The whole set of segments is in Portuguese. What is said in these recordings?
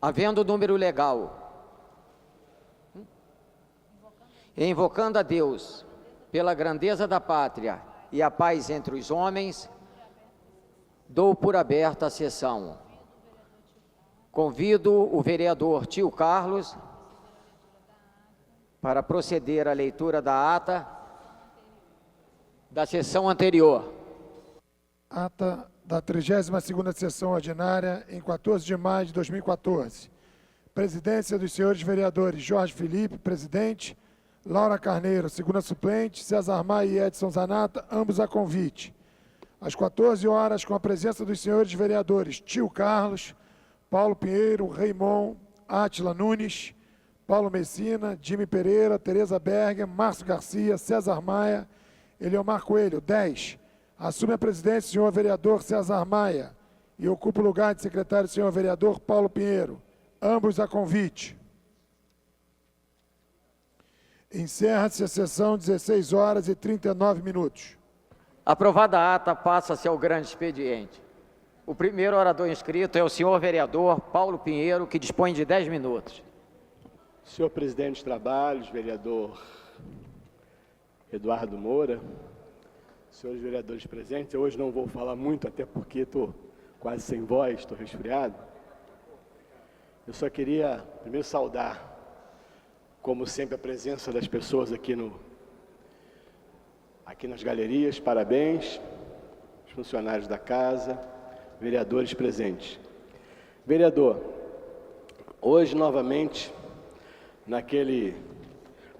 havendo número legal, e invocando a Deus pela grandeza da pátria e a paz entre os homens, dou por aberta a sessão. Convido o vereador Tio Carlos para proceder à leitura da ata da sessão anterior. Ata da 32ª sessão ordinária, em 14 de maio de 2014. Presidência dos senhores vereadores Jorge Felipe, presidente, Laura Carneiro, segunda suplente, César Maia e Edson Zanata, ambos a convite. Às 14 horas, com a presença dos senhores vereadores Tio Carlos, Paulo Pinheiro, Raimon, Átila Nunes, Paulo Messina, Jimmy Pereira, Tereza Berger, Márcio Garcia, César Maia, Eliomar Coelho. 10. Assume a presidência o senhor vereador César Maia e ocupa o lugar de secretário o senhor vereador Paulo Pinheiro, ambos a convite. Encerra-se a sessão, 16 horas e 39 minutos. Aprovada a ata, passa-se ao grande expediente. O primeiro orador inscrito é o senhor vereador Paulo Pinheiro, que dispõe de 10 minutos. Senhor presidente de trabalhos, vereador Eduardo Moura, senhores vereadores presentes, eu hoje não vou falar muito, até porque estou quase sem voz, estou resfriado. Eu só queria primeiro saudar, como sempre, a presença das pessoas aqui nas galerias. Parabéns, os funcionários da casa, vereadores presentes. Vereador, hoje novamente, naquele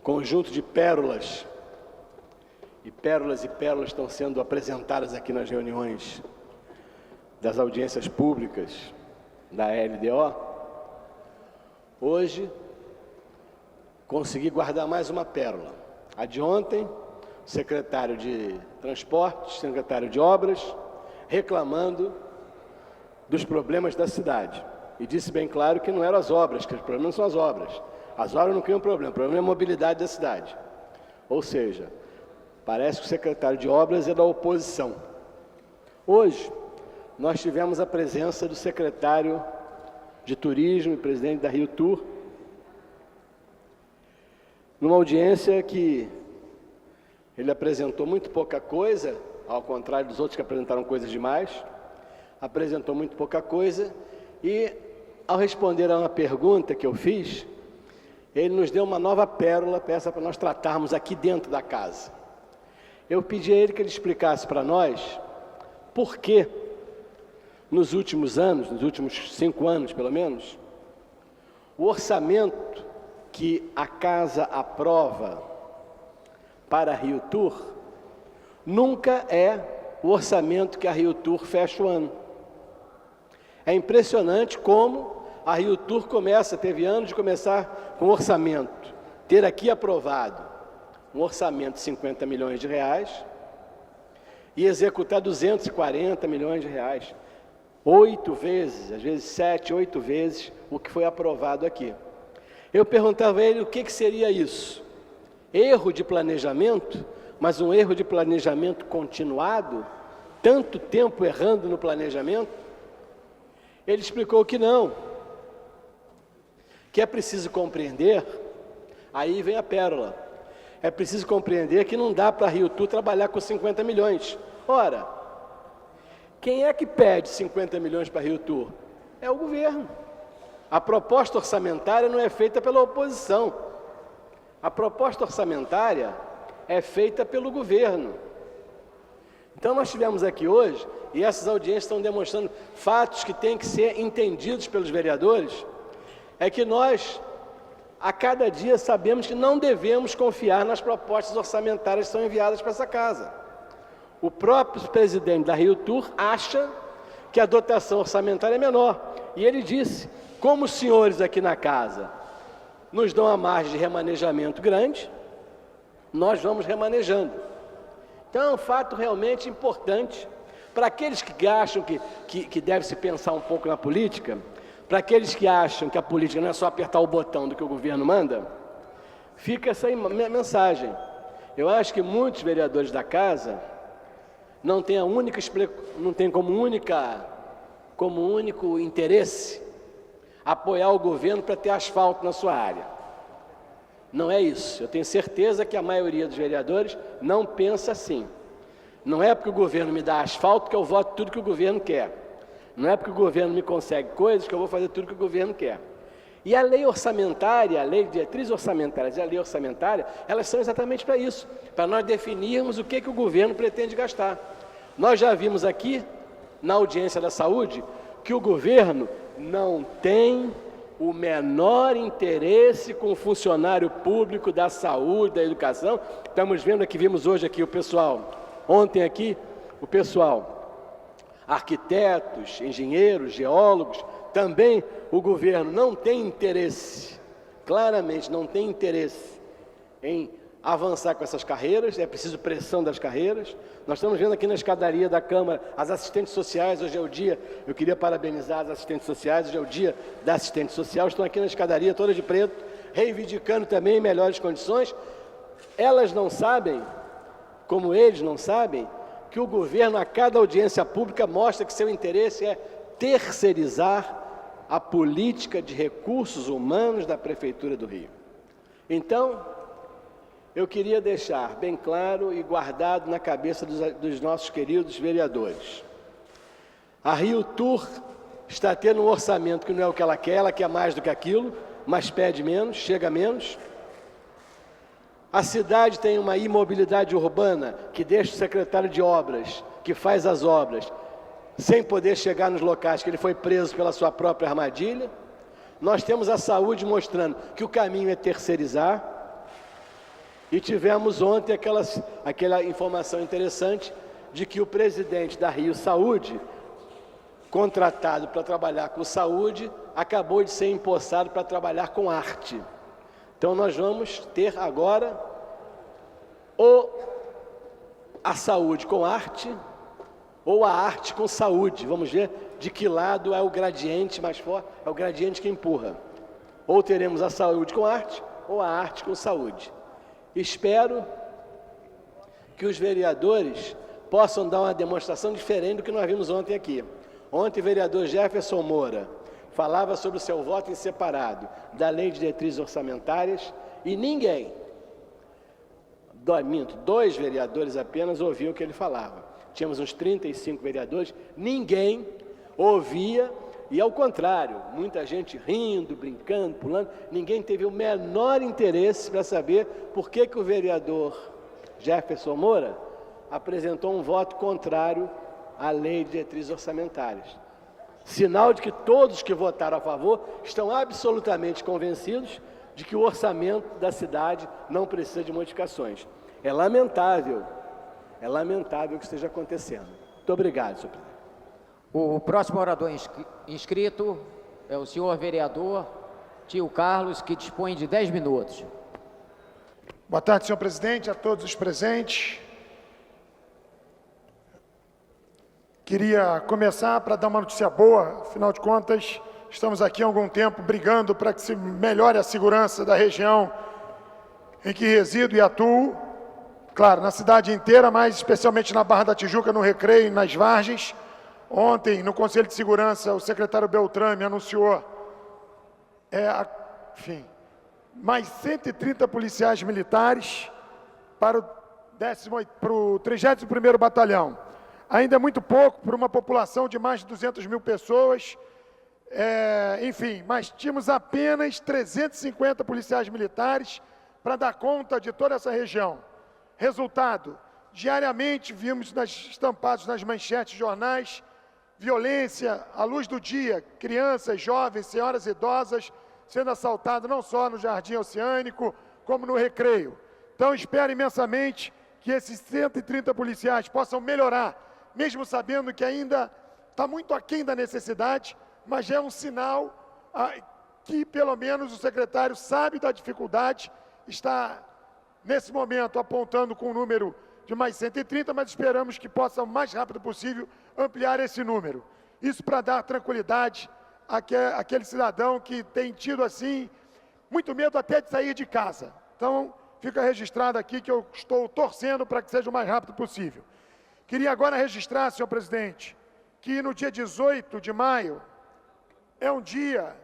conjunto de pérolas, e pérolas estão sendo apresentadas aqui nas reuniões das audiências públicas da LDO, hoje consegui guardar mais uma pérola. A de ontem, o secretário de Transportes, secretário de Obras, reclamando dos problemas da cidade. E disse bem claro que não eram as obras, que os problemas não são as obras. As obras não criam problema, o problema é a mobilidade da cidade. Ou seja, parece que o secretário de Obras é da oposição. Hoje, nós tivemos a presença do secretário de Turismo e presidente da Rio Tour, numa audiência que ele apresentou muito pouca coisa, ao contrário dos outros que apresentaram coisas demais, apresentou muito pouca coisa, e ao responder a uma pergunta que eu fiz, ele nos deu uma nova pérola, peça para nós tratarmos aqui dentro da casa. Eu pedi a ele que ele explicasse para nós por que, nos últimos anos, nos últimos 5 anos pelo menos, o orçamento que a casa aprova para a Rio Tour nunca é o orçamento que a Rio Tour fecha o ano. É impressionante como a Rio Tour teve anos de começar com orçamento, ter aqui aprovado um orçamento de 50 milhões de reais e executar 240 milhões de reais. 8 vezes, às vezes 7, 8 vezes o que foi aprovado aqui. Eu perguntava a ele o que seria isso. Erro de planejamento, mas um erro de planejamento continuado, tanto tempo errando no planejamento. Ele explicou que não, que é preciso compreender, aí vem a pérola, é preciso compreender que não dá para a Rio Tour trabalhar com 50 milhões. Ora, quem é que pede 50 milhões para a Rio Tour? É o governo. A proposta orçamentária não é feita pela oposição. A proposta orçamentária é feita pelo governo. Então nós tivemos aqui hoje, e essas audiências estão demonstrando fatos que têm que ser entendidos pelos vereadores, é que nós, a cada dia, sabemos que não devemos confiar nas propostas orçamentárias que são enviadas para essa casa. O próprio presidente da Rio Tour acha que a dotação orçamentária é menor. E ele disse, como os senhores aqui na casa nos dão a margem de remanejamento grande, nós vamos remanejando. Então é um fato realmente importante para aqueles que acham que deve se pensar um pouco na política, para aqueles que acham que a política não é só apertar o botão do que o governo manda, fica essa mensagem. Eu acho que muitos vereadores da casa não têm como único interesse apoiar o governo para ter asfalto na sua área. Não é isso. Eu tenho certeza que a maioria dos vereadores não pensa assim. Não é porque o governo me dá asfalto que eu voto tudo que o governo quer. Não é porque o governo me consegue coisas que eu vou fazer tudo que o governo quer. E a lei orçamentária, a lei de diretrizes orçamentárias e a lei orçamentária, elas são exatamente para isso, para nós definirmos o que o governo pretende gastar. Nós já vimos aqui, na audiência da saúde, que o governo não tem o menor interesse com o funcionário público da saúde, da educação. Estamos vendo aqui, vimos hoje aqui o pessoal, ontem aqui, o pessoal, arquitetos, engenheiros, geólogos, também o governo não tem interesse, claramente não tem interesse em avançar com essas carreiras, é preciso pressão das carreiras. Nós estamos vendo aqui na escadaria da Câmara as assistentes sociais, hoje é o dia, eu queria parabenizar as assistentes sociais, hoje é o dia da assistente social, estão aqui na escadaria todas de preto, reivindicando também melhores condições. Elas não sabem, como eles não sabem, que o governo a cada audiência pública mostra que seu interesse é terceirizar a política de recursos humanos da Prefeitura do Rio. Então, eu queria deixar bem claro e guardado na cabeça dos nossos queridos vereadores. A Rio Tour está tendo um orçamento que não é o que ela quer mais do que aquilo, mas pede menos, chega menos. A cidade tem uma imobilidade urbana que deixa o secretário de obras, que faz as obras, sem poder chegar nos locais, que ele foi preso pela sua própria armadilha. Nós temos a saúde mostrando que o caminho é terceirizar. E tivemos ontem aquela informação interessante de que o presidente da Rio Saúde, contratado para trabalhar com saúde, acabou de ser empossado para trabalhar com arte. Então nós vamos ter agora ou a saúde com arte, ou a arte com saúde. Vamos ver de que lado é o gradiente mais forte, é o gradiente que empurra. Ou teremos a saúde com arte, ou a arte com saúde. Espero que os vereadores possam dar uma demonstração diferente do que nós vimos ontem aqui. Ontem o vereador Jefferson Moura falava sobre o seu voto em separado da lei de diretrizes orçamentárias e ninguém, dois vereadores apenas ouviam o que ele falava. Tínhamos uns 35 vereadores, ninguém ouvia, e ao contrário, muita gente rindo, brincando, pulando, ninguém teve o menor interesse para saber por que o vereador Jefferson Moura apresentou um voto contrário à lei de diretrizes orçamentárias. Sinal de que todos que votaram a favor estão absolutamente convencidos de que o orçamento da cidade não precisa de modificações. É lamentável que esteja acontecendo. Muito obrigado, senhor presidente. O próximo orador inscrito é o senhor vereador Tio Carlos, que dispõe de 10 minutos. Boa tarde, senhor presidente, a todos os presentes. Queria começar para dar uma notícia boa, afinal de contas, estamos aqui há algum tempo brigando para que se melhore a segurança da região em que resido e atuo, claro, na cidade inteira, mas especialmente na Barra da Tijuca, no Recreio e nas Vargens. Ontem, no Conselho de Segurança, o secretário Beltrame anunciou, mais 130 policiais militares para o 31º Batalhão. Ainda é muito pouco para uma população de mais de 200 mil pessoas, mas tínhamos apenas 350 policiais militares para dar conta de toda essa região. Resultado, diariamente vimos estampados nas manchetes de jornais, violência à luz do dia, crianças, jovens, senhoras idosas sendo assaltadas não só no Jardim Oceânico, como no Recreio. Então, espero imensamente que esses 130 policiais possam melhorar, mesmo sabendo que ainda está muito aquém da necessidade, mas já é um sinal que, pelo menos, o secretário sabe da dificuldade, está, nesse momento, apontando com o número de mais 130, mas esperamos que possa, o mais rápido possível, ampliar esse número. Isso para dar tranquilidade àquele cidadão que tem tido, assim, muito medo até de sair de casa. Então, fica registrado aqui que eu estou torcendo para que seja o mais rápido possível. Queria agora registrar, senhor presidente, que no dia 18 de maio é um dia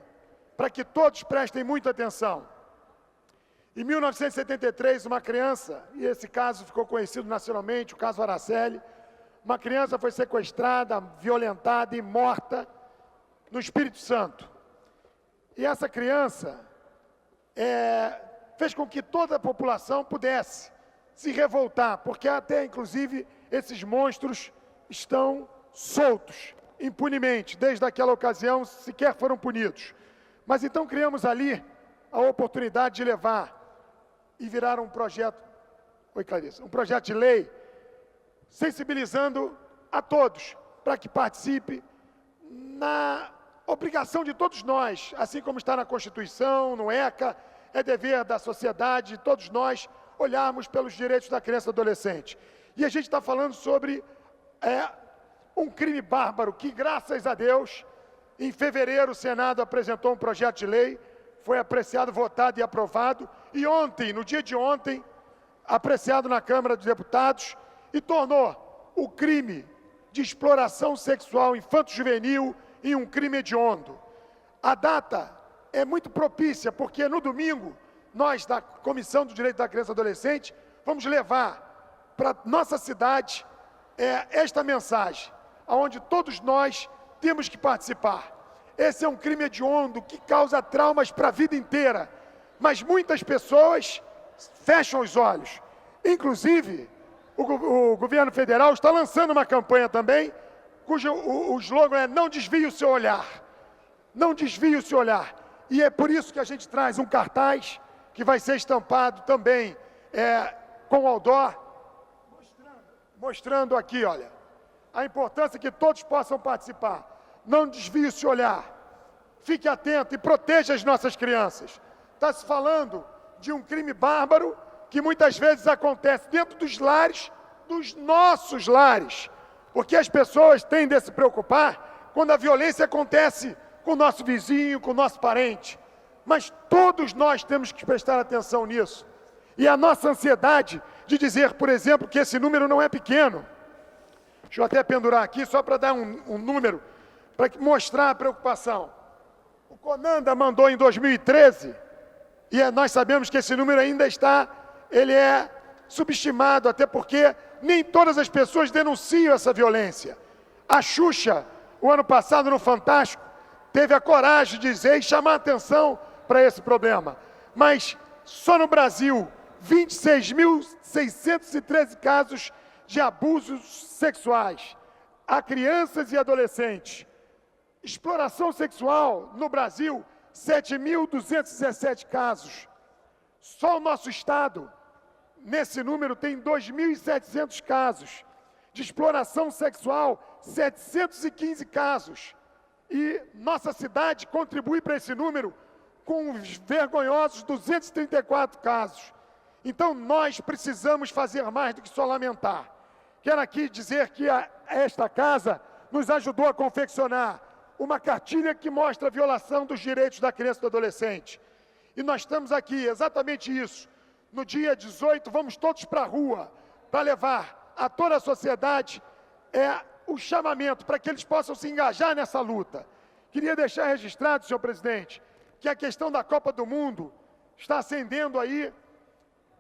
para que todos prestem muita atenção. Em 1973, uma criança, e esse caso ficou conhecido nacionalmente, o caso Araceli, uma criança foi sequestrada, violentada e morta no Espírito Santo. E essa criança fez com que toda a população pudesse se revoltar, porque até, inclusive, esses monstros estão soltos, impunemente. Desde aquela ocasião, sequer foram punidos. Mas então criamos ali a oportunidade de levar e virar um projeto, oi Clarissa, um projeto de lei, sensibilizando a todos, para que participe na obrigação de todos nós, assim como está na Constituição, no ECA, é dever da sociedade, de todos nós, olharmos pelos direitos da criança e do adolescente. E a gente está falando sobre um crime bárbaro que, graças a Deus, em fevereiro o Senado apresentou um projeto de lei, foi apreciado, votado e aprovado, e ontem, no dia de ontem, apreciado na Câmara dos Deputados, e tornou o crime de exploração sexual infanto-juvenil em um crime hediondo. A data é muito propícia, porque no domingo, nós da Comissão do Direito da Criança e do Adolescente, vamos levar para nossa cidade esta mensagem, onde todos nós temos que participar. Esse é um crime hediondo que causa traumas para a vida inteira, mas muitas pessoas fecham os olhos. Inclusive, o governo federal está lançando uma campanha também, cujo o slogan é "Não desvie o seu olhar". Não desvie o seu olhar. E é por isso que a gente traz um cartaz que vai ser estampado também com outdoor, mostrando aqui, olha, a importância que todos possam participar. Não desvie o seu olhar. Fique atento e proteja as nossas crianças. Está se falando de um crime bárbaro que muitas vezes acontece dentro dos lares, dos nossos lares. Porque as pessoas tendem a se preocupar quando a violência acontece com o nosso vizinho, com o nosso parente. Mas todos nós temos que prestar atenção nisso. E a nossa ansiedade de dizer, por exemplo, que esse número não é pequeno. Deixa eu até pendurar aqui, só para dar um número, para mostrar a preocupação. O CONANDA mandou em 2013, e nós sabemos que esse número ainda ele é subestimado, até porque nem todas as pessoas denunciam essa violência. A Xuxa, o ano passado no Fantástico, teve a coragem de dizer e chamar a atenção para esse problema. Mas só no Brasil, 26.613 casos de abusos sexuais a crianças e adolescentes. Exploração sexual no Brasil, 7.217 casos. Só o nosso estado, nesse número, tem 2.700 casos. De exploração sexual, 715 casos. E nossa cidade contribui para esse número com os vergonhosos 234 casos. Então, nós precisamos fazer mais do que só lamentar. Quero aqui dizer que esta casa nos ajudou a confeccionar uma cartilha que mostra a violação dos direitos da criança e do adolescente. E nós estamos aqui, exatamente isso. No dia 18, vamos todos para a rua, para levar a toda a sociedade o chamamento para que eles possam se engajar nessa luta. Queria deixar registrado, senhor presidente, que a questão da Copa do Mundo está acendendo aí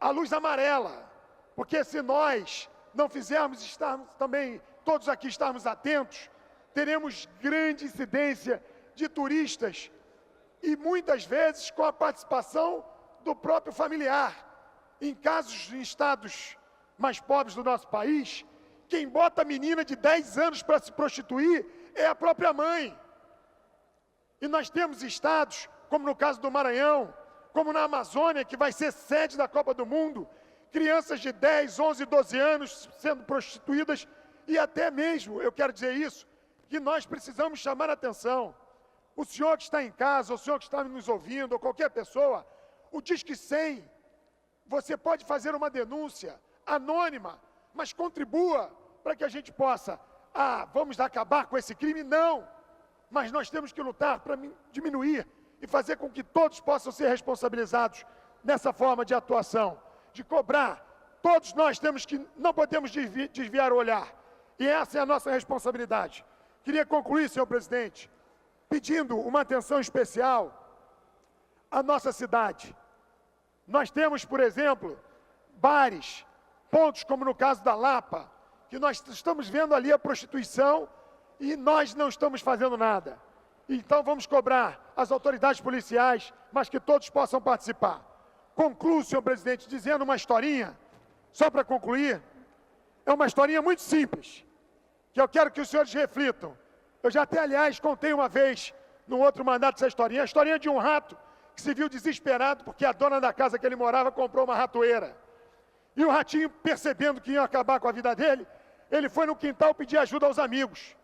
a luz amarela, porque se nós não fizermos, estarmos também, todos aqui estarmos atentos, teremos grande incidência de turistas e muitas vezes com a participação do próprio familiar. Em casos, em estados mais pobres do nosso país, quem bota a menina de 10 anos para se prostituir é a própria mãe. E nós temos estados, como no caso do Maranhão, como na Amazônia, que vai ser sede da Copa do Mundo, crianças de 10, 11, 12 anos sendo prostituídas, e até mesmo, eu quero dizer isso, que nós precisamos chamar a atenção. O senhor que está em casa, o senhor que está nos ouvindo, ou qualquer pessoa, o Disque 100, você pode fazer uma denúncia anônima, mas contribua para que a gente possa, vamos acabar com esse crime? Não, mas nós temos que lutar para diminuir e fazer com que todos possam ser responsabilizados nessa forma de atuação, de cobrar. Todos nós não podemos desviar o olhar, e essa é a nossa responsabilidade. Queria concluir, senhor presidente, pedindo uma atenção especial a nossa cidade. Nós temos, por exemplo, bares, pontos como no caso da Lapa, que nós estamos vendo ali a prostituição e nós não estamos fazendo nada. Então vamos cobrar as autoridades policiais, mas que todos possam participar. Concluo, senhor presidente, dizendo uma historinha, só para concluir, é uma historinha muito simples, que eu quero que os senhores reflitam. Eu já até, aliás, contei uma vez, no outro mandato, essa historinha, a historinha de um rato que se viu desesperado porque a dona da casa que ele morava comprou uma ratoeira. E o ratinho, percebendo que ia acabar com a vida dele, ele foi no quintal pedir ajuda aos amigos.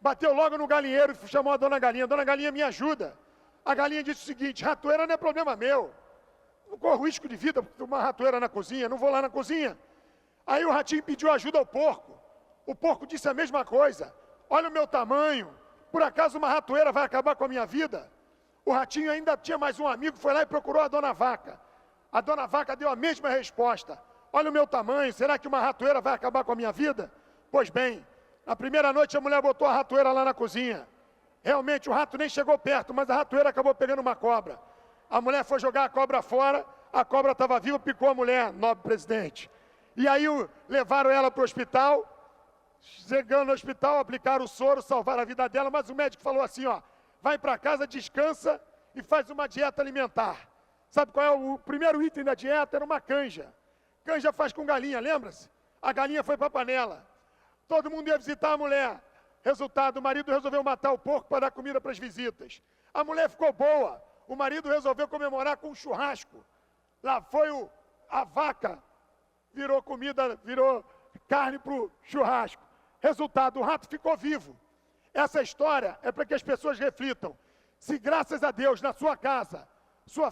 Bateu logo no galinheiro e chamou a dona Galinha, me ajuda. A galinha disse o seguinte: ratoeira não é problema meu. Não corro risco de vida por uma ratoeira na cozinha, não vou lá na cozinha. Aí o ratinho pediu ajuda ao porco. O porco disse a mesma coisa: olha o meu tamanho, por acaso uma ratoeira vai acabar com a minha vida? O ratinho ainda tinha mais um amigo, foi lá e procurou a dona vaca. A dona vaca deu a mesma resposta: olha o meu tamanho, será que uma ratoeira vai acabar com a minha vida? Pois bem, na primeira noite a mulher botou a ratoeira lá na cozinha. Realmente o rato nem chegou perto, mas a ratoeira acabou pegando uma cobra. A mulher foi jogar a cobra fora, a cobra estava viva, picou a mulher, nobre presidente. E aí levaram ela para o hospital, chegando no hospital, aplicaram o soro, salvaram a vida dela, mas o médico falou assim, ó, vai para casa, descansa e faz uma dieta alimentar. Sabe qual é o primeiro item da dieta? Era uma canja. Canja faz com galinha, lembra-se? A galinha foi para a panela. Todo mundo ia visitar a mulher. Resultado, o marido resolveu matar o porco para dar comida para as visitas. A mulher ficou boa. O marido resolveu comemorar com um churrasco. Lá foi a vaca, virou comida, virou carne para o churrasco. Resultado, o rato ficou vivo. Essa história é para que as pessoas reflitam. Se graças a Deus, na sua casa,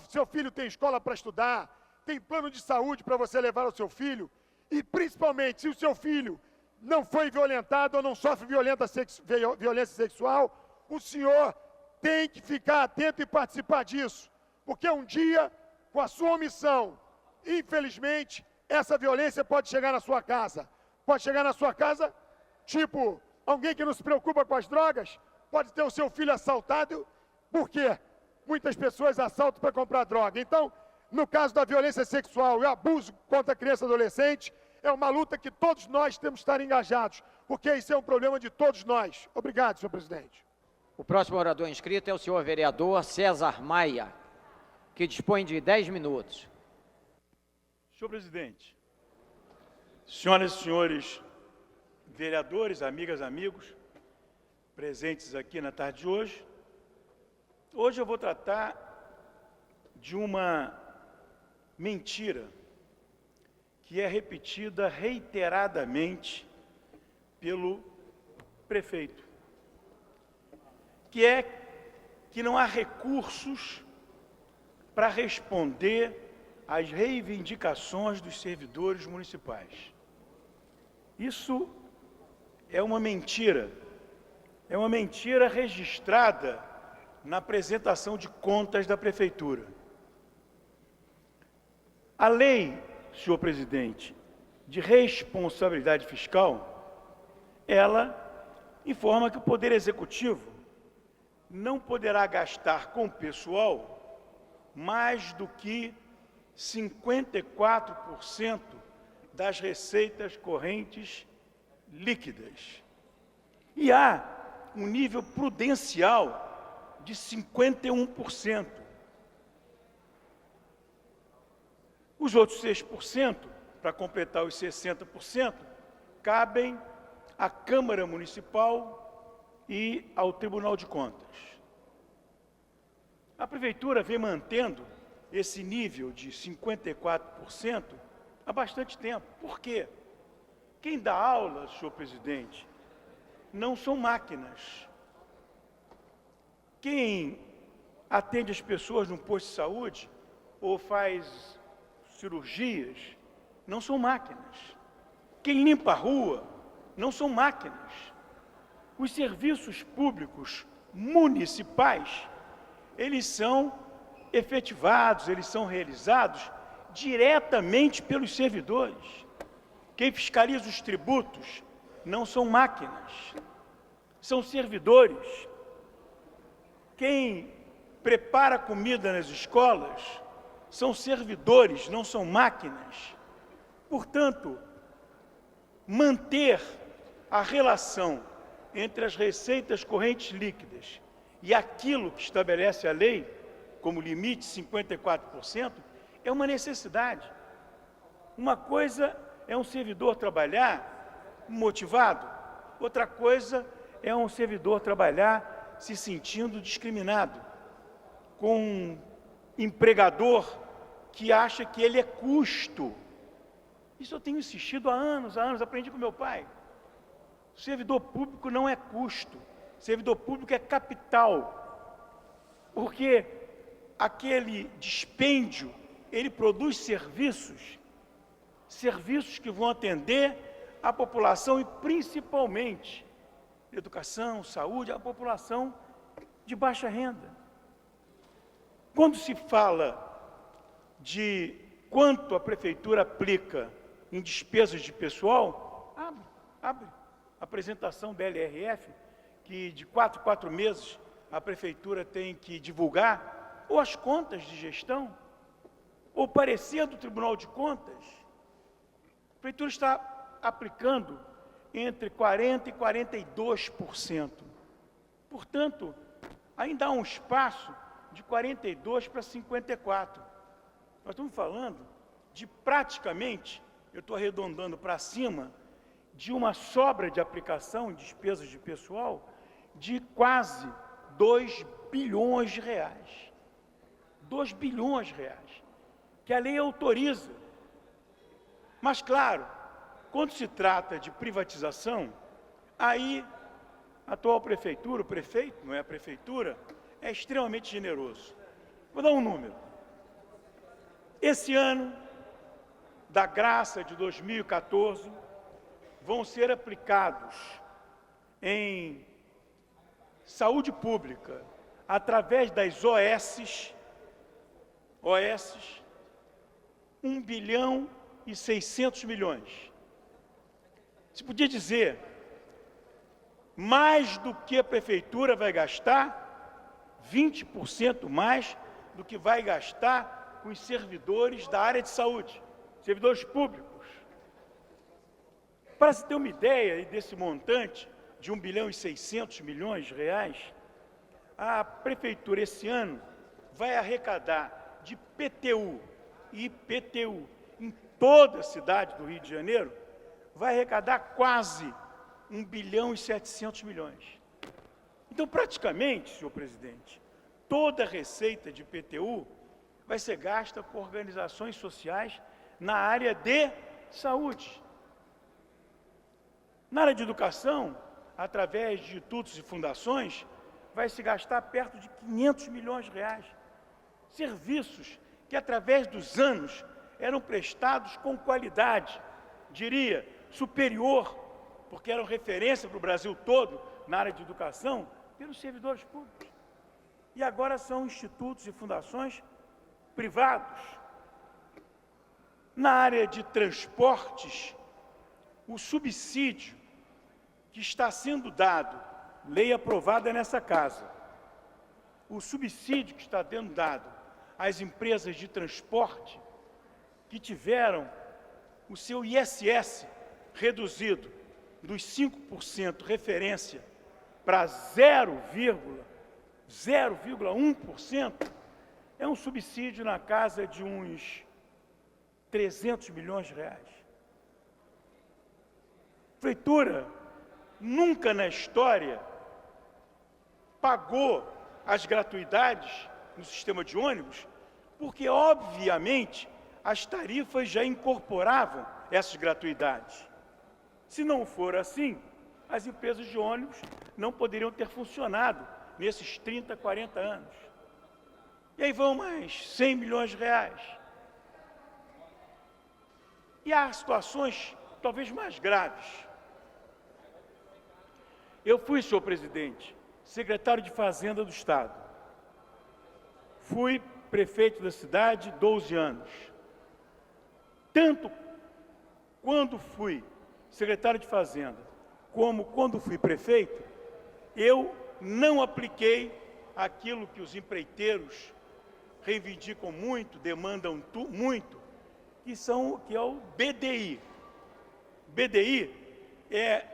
seu filho tem escola para estudar, tem plano de saúde para você levar ao seu filho, e principalmente se o seu filho não foi violentado ou não sofre violência sexual, o senhor tem que ficar atento e participar disso. Porque um dia, com a sua omissão, infelizmente, essa violência pode chegar na sua casa. Pode chegar na sua casa, tipo, alguém que não se preocupa com as drogas, pode ter o seu filho assaltado. Por quê? Muitas pessoas assaltam para comprar droga. Então, no caso da violência sexual e abuso contra a criança e adolescente, é uma luta que todos nós temos que estar engajados, porque isso é um problema de todos nós. Obrigado, senhor presidente. O próximo orador inscrito é o senhor vereador César Maia, que dispõe de 10 minutos. Senhor presidente, senhoras e senhores vereadores, amigas, amigos, presentes aqui na tarde de hoje, hoje eu vou tratar de uma mentira que é repetida reiteradamente pelo prefeito, que é que não há recursos para responder às reivindicações dos servidores municipais. Isso é uma mentira registrada na apresentação de contas da prefeitura. A lei, senhor presidente, de responsabilidade fiscal, ela informa que o Poder Executivo não poderá gastar com pessoal mais do que 54% das receitas correntes líquidas. E há um nível prudencial de 51%. Os outros 6%, para completar os 60%, cabem à Câmara Municipal e ao Tribunal de Contas. A Prefeitura vem mantendo esse nível de 54% há bastante tempo. Por quê? Quem dá aula, senhor presidente, não são máquinas. Quem atende as pessoas num posto de saúde ou faz cirurgias não são máquinas. Quem limpa a rua não são máquinas. Os serviços públicos municipais, eles são efetivados, eles são realizados diretamente pelos servidores. Quem fiscaliza os tributos não são máquinas, são servidores. Quem prepara comida nas escolas são servidores, não são máquinas. Portanto, manter a relação entre as receitas correntes líquidas e aquilo que estabelece a lei, como limite 54%, é uma necessidade. Uma coisa é um servidor trabalhar motivado, outra coisa é um servidor trabalhar se sentindo discriminado, com um empregador que acha que ele é custo. Isso eu tenho insistido há anos, aprendi com meu pai. O servidor público não é custo, o servidor público é capital, porque aquele dispêndio, ele produz serviços que vão atender a população e principalmente educação, saúde, a população de baixa renda. Quando se fala de quanto a prefeitura aplica em despesas de pessoal, abre a apresentação da LRF, que de 4 em 4 meses a prefeitura tem que divulgar, ou as contas de gestão, ou o parecer do Tribunal de Contas. A prefeitura está aplicando entre 40% e 42%. Portanto, ainda há um espaço de 42% para 54%. Nós estamos falando de praticamente, eu estou arredondando para cima, de uma sobra de aplicação em despesas de pessoal de quase 2 bilhões de reais. 2 bilhões de reais, que a lei autoriza. Mas, claro, quando se trata de privatização, aí a atual prefeitura, o prefeito, não é a prefeitura, é extremamente generoso. Vou dar um número. Esse ano, da graça de 2014, vão ser aplicados em saúde pública, através das OS, 1 bilhão e 600 milhões. Se podia dizer, mais do que a prefeitura vai gastar, 20% mais do que vai gastar com os servidores da área de saúde, servidores públicos. Para se ter uma ideia desse montante de 1 bilhão e 600 milhões de reais, a prefeitura esse ano vai arrecadar de PTU e IPTU em toda a cidade do Rio de Janeiro, vai arrecadar quase 1 bilhão e 700 milhões. Então, praticamente, senhor presidente, toda a receita de IPTU vai ser gasta com organizações sociais na área de saúde. Na área de educação, através de institutos e fundações, vai se gastar perto de 500 milhões de reais. Serviços que, através dos anos, eram prestados com qualidade, diria, superior, porque eram referência para o Brasil todo, na área de educação, pelos servidores públicos. E agora são institutos e fundações privados. Na área de transportes, o subsídio que está sendo dado, lei aprovada nessa casa, o subsídio que está sendo dado às empresas de transporte que tiveram o seu ISS reduzido dos 5% referência para 0,1%, é um subsídio na casa de uns 300 milhões de reais. A prefeitura nunca na história pagou as gratuidades no sistema de ônibus, porque, obviamente, as tarifas já incorporavam essas gratuidades. Se não for assim, as empresas de ônibus não poderiam ter funcionado nesses 30, 40 anos. E aí vão mais 100 milhões de reais. E há situações talvez mais graves. Eu fui, senhor presidente, secretário de Fazenda do Estado. Fui prefeito da cidade 12 anos. Tanto quando fui secretário de Fazenda, como quando fui prefeito, eu não apliquei aquilo que os empreiteiros reivindicam muito, demandam muito, que é o BDI. BDI é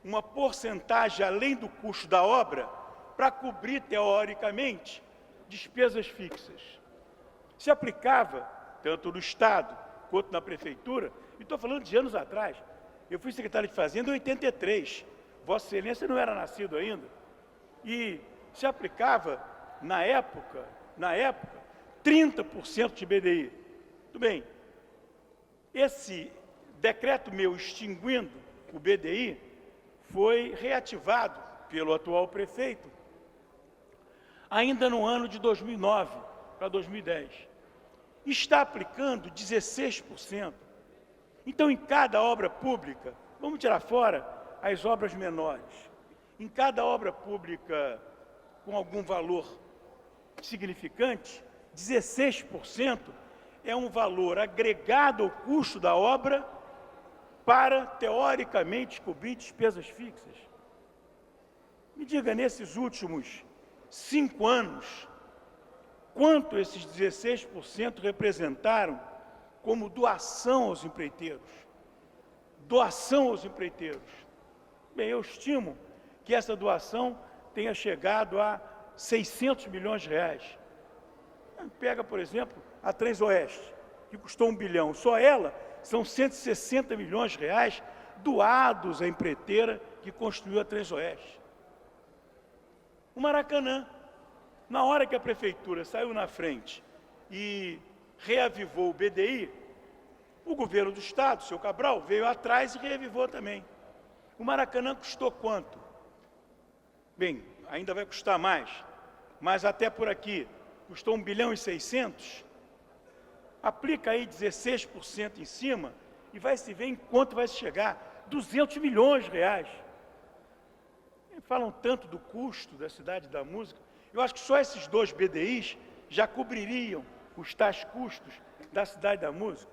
uma porcentagem além do custo da obra para cobrir, teoricamente, despesas fixas. Se aplicava, tanto no Estado quanto na Prefeitura, e estou falando de anos atrás. Eu fui secretário de Fazenda em 83, Vossa Excelência não era nascido ainda, e se aplicava, na época, 30% de BDI. Tudo bem, esse decreto meu extinguindo o BDI foi reativado pelo atual prefeito ainda no ano de 2009 para 2010. Está aplicando 16%. Então, em cada obra pública, vamos tirar fora as obras menores, em cada obra pública com algum valor significante, 16% é um valor agregado ao custo da obra para, teoricamente, cobrir despesas fixas. Me diga, nesses últimos 5 anos, quanto esses 16% representaram como doação aos empreiteiros? Doação aos empreiteiros. Bem, eu estimo que essa doação tenha chegado a 600 milhões de reais. Pega, por exemplo, a Transoeste, que custou 1 bilhão. Só ela são 160 milhões de reais doados à empreiteira que construiu a Transoeste. O Maracanã, na hora que a Prefeitura saiu na frente e reavivou o BDI, o governo do Estado, o seu Cabral, veio atrás e reavivou também. O Maracanã custou quanto? Bem, ainda vai custar mais, mas até por aqui custou 1 bilhão e 600. Aplica aí 16% em cima e vai se ver em quanto vai chegar, 200 milhões de reais. Falam tanto do custo da Cidade da Música, eu acho que só esses 2 BDIs já cobririam os tais custos da Cidade da Música.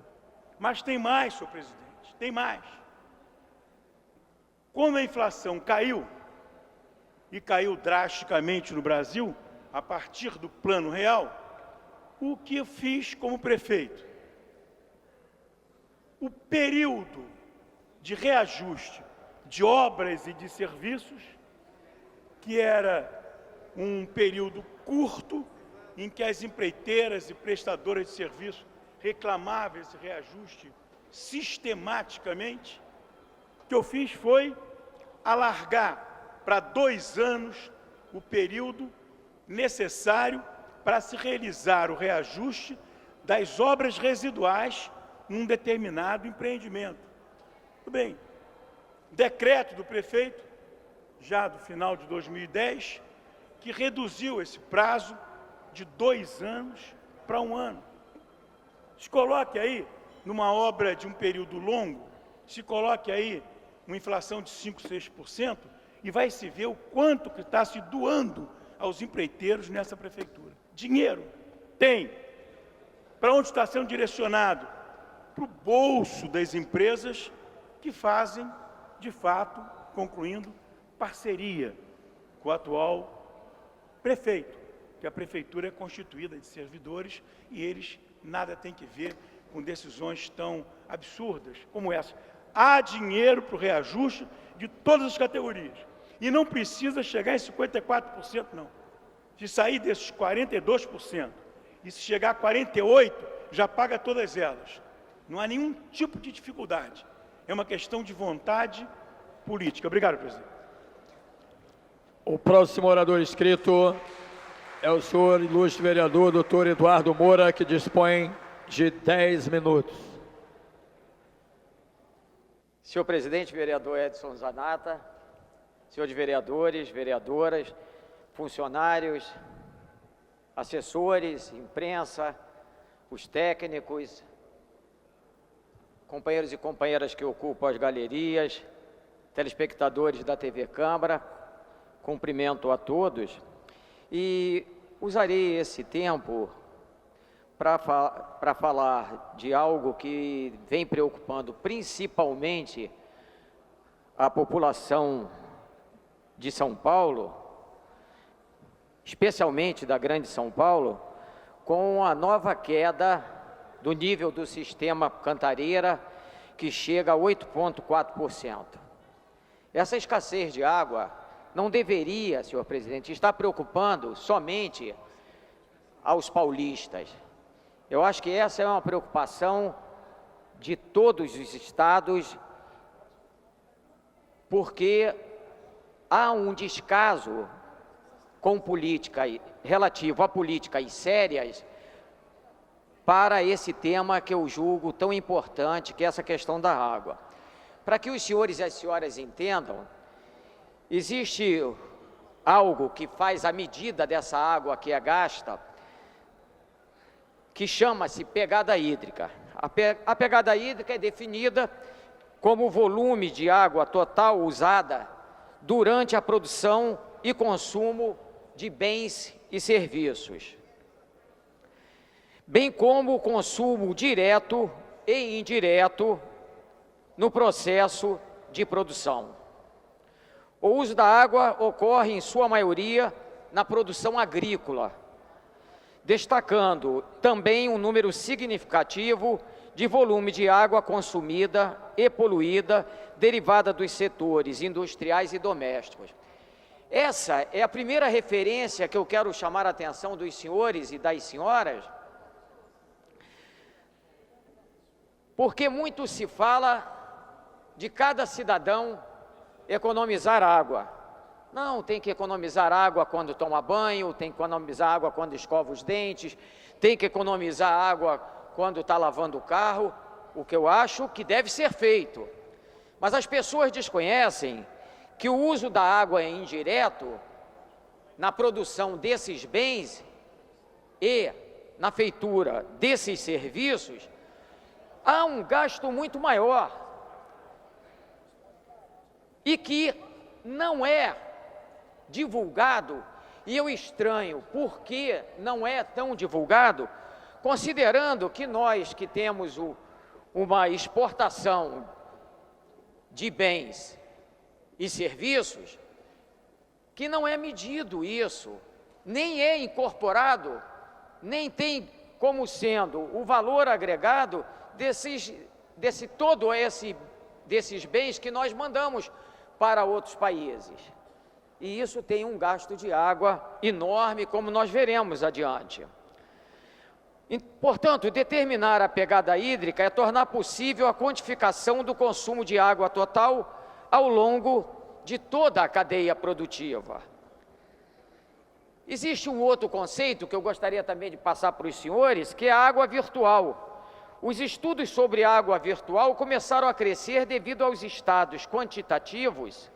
Mas tem mais, senhor presidente, tem mais. Como a inflação caiu, e caiu drasticamente no Brasil, a partir do Plano Real, o que eu fiz como prefeito? O período de reajuste de obras e de serviços, que era um período curto, em que as empreiteiras e prestadoras de serviço reclamavam esse reajuste sistematicamente, o que eu fiz foi alargar para 2 anos o período necessário para se realizar o reajuste das obras residuais num determinado empreendimento. Tudo bem, decreto do prefeito, já do final de 2010, que reduziu esse prazo de 2 anos para 1 ano. Se coloque aí, numa obra de um período longo, se coloque aí uma inflação de 5%, 6%, e vai se ver o quanto que está se doando aos empreiteiros nessa prefeitura. Dinheiro tem. Para onde está sendo direcionado? Para o bolso das empresas que fazem, de fato, concluindo, parceria com o atual prefeito, que a prefeitura é constituída de servidores e eles nada têm que ver com decisões tão absurdas como essa. Há dinheiro para o reajuste de todas as categorias e não precisa chegar em 54%, não. Se sair desses 42% e se chegar a 48%, já paga todas elas. Não há nenhum tipo de dificuldade. É uma questão de vontade política. Obrigado, presidente. O próximo orador inscrito é o senhor ilustre vereador doutor Eduardo Moura, que dispõe de 10 minutos. Senhor presidente, vereador Edson Zanata, senhores vereadores, vereadoras, funcionários, assessores, imprensa, os técnicos, companheiros e companheiras que ocupam as galerias, telespectadores da TV Câmara, cumprimento a todos e usarei esse tempo para falar de algo que vem preocupando principalmente a população de São Paulo, especialmente da Grande São Paulo, com a nova queda do nível do sistema Cantareira, que chega a 8,4%. Essa escassez de água não deveria, senhor presidente, estar preocupando somente aos paulistas. Eu acho que essa é uma preocupação de todos os estados, porque há um descaso com política, relativo a políticas sérias, para esse tema que eu julgo tão importante, que é essa questão da água. Para que os senhores e as senhoras entendam, existe algo que faz a medida dessa água que é gasta, que chama-se pegada hídrica. A pegada hídrica é definida como o volume de água total usada durante a produção e consumo de bens e serviços, bem como o consumo direto e indireto no processo de produção. O uso da água ocorre, em sua maioria, na produção agrícola, destacando também um número significativo de volume de água consumida e poluída, derivada dos setores industriais e domésticos. Essa é a primeira referência que eu quero chamar a atenção dos senhores e das senhoras, porque muito se fala de cada cidadão economizar água. Não, tem que economizar água quando toma banho, tem que economizar água quando escova os dentes, tem que economizar água quando está lavando o carro, o que eu acho que deve ser feito. Mas as pessoas desconhecem que o uso da água é indireto na produção desses bens e na feitura desses serviços, há um gasto muito maior e que não é divulgado, e eu estranho por que não é tão divulgado, considerando que nós que temos uma exportação de bens e serviços, que não é medido isso, nem é incorporado, nem tem como sendo o valor agregado desses bens que nós mandamos para outros países. E isso tem um gasto de água enorme, como nós veremos adiante. Portanto, determinar a pegada hídrica é tornar possível a quantificação do consumo de água total ao longo de toda a cadeia produtiva. Existe um outro conceito que eu gostaria também de passar para os senhores, que é a água virtual. Os estudos sobre água virtual começaram a crescer devido aos estados quantitativos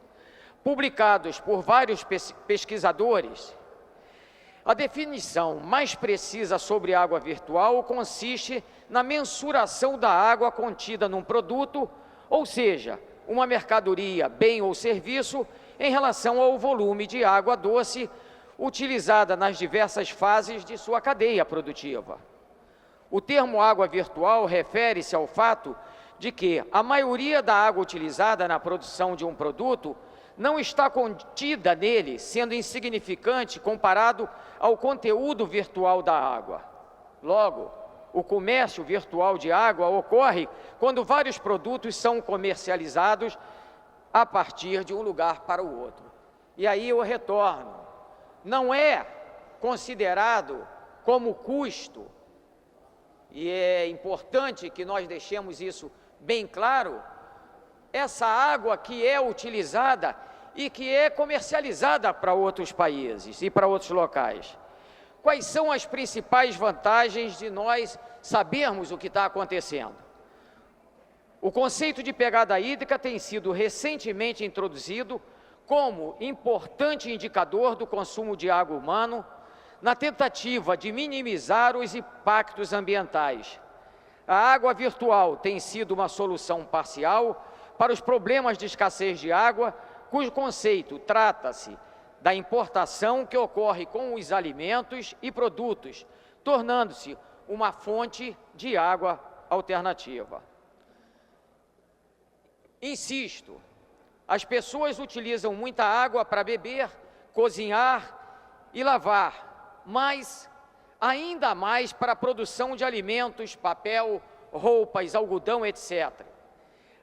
publicados por vários pesquisadores. A definição mais precisa sobre água virtual consiste na mensuração da água contida num produto, ou seja, uma mercadoria, bem ou serviço, em relação ao volume de água doce utilizada nas diversas fases de sua cadeia produtiva. O termo água virtual refere-se ao fato de que a maioria da água utilizada na produção de um produto não está contida nele, sendo insignificante comparado ao conteúdo virtual da água. Logo, o comércio virtual de água ocorre quando vários produtos são comercializados a partir de um lugar para o outro. E aí eu retorno. Não é considerado como custo, e é importante que nós deixemos isso bem claro, essa água que é utilizada e que é comercializada para outros países e para outros locais. Quais são as principais vantagens de nós sabermos o que está acontecendo? O conceito de pegada hídrica tem sido recentemente introduzido como importante indicador do consumo de água humano na tentativa de minimizar os impactos ambientais. A água virtual tem sido uma solução parcial para os problemas de escassez de água, cujo conceito trata-se da importação que ocorre com os alimentos e produtos, tornando-se uma fonte de água alternativa. Insisto, as pessoas utilizam muita água para beber, cozinhar e lavar, mas ainda mais para a produção de alimentos, papel, roupas, algodão, etc.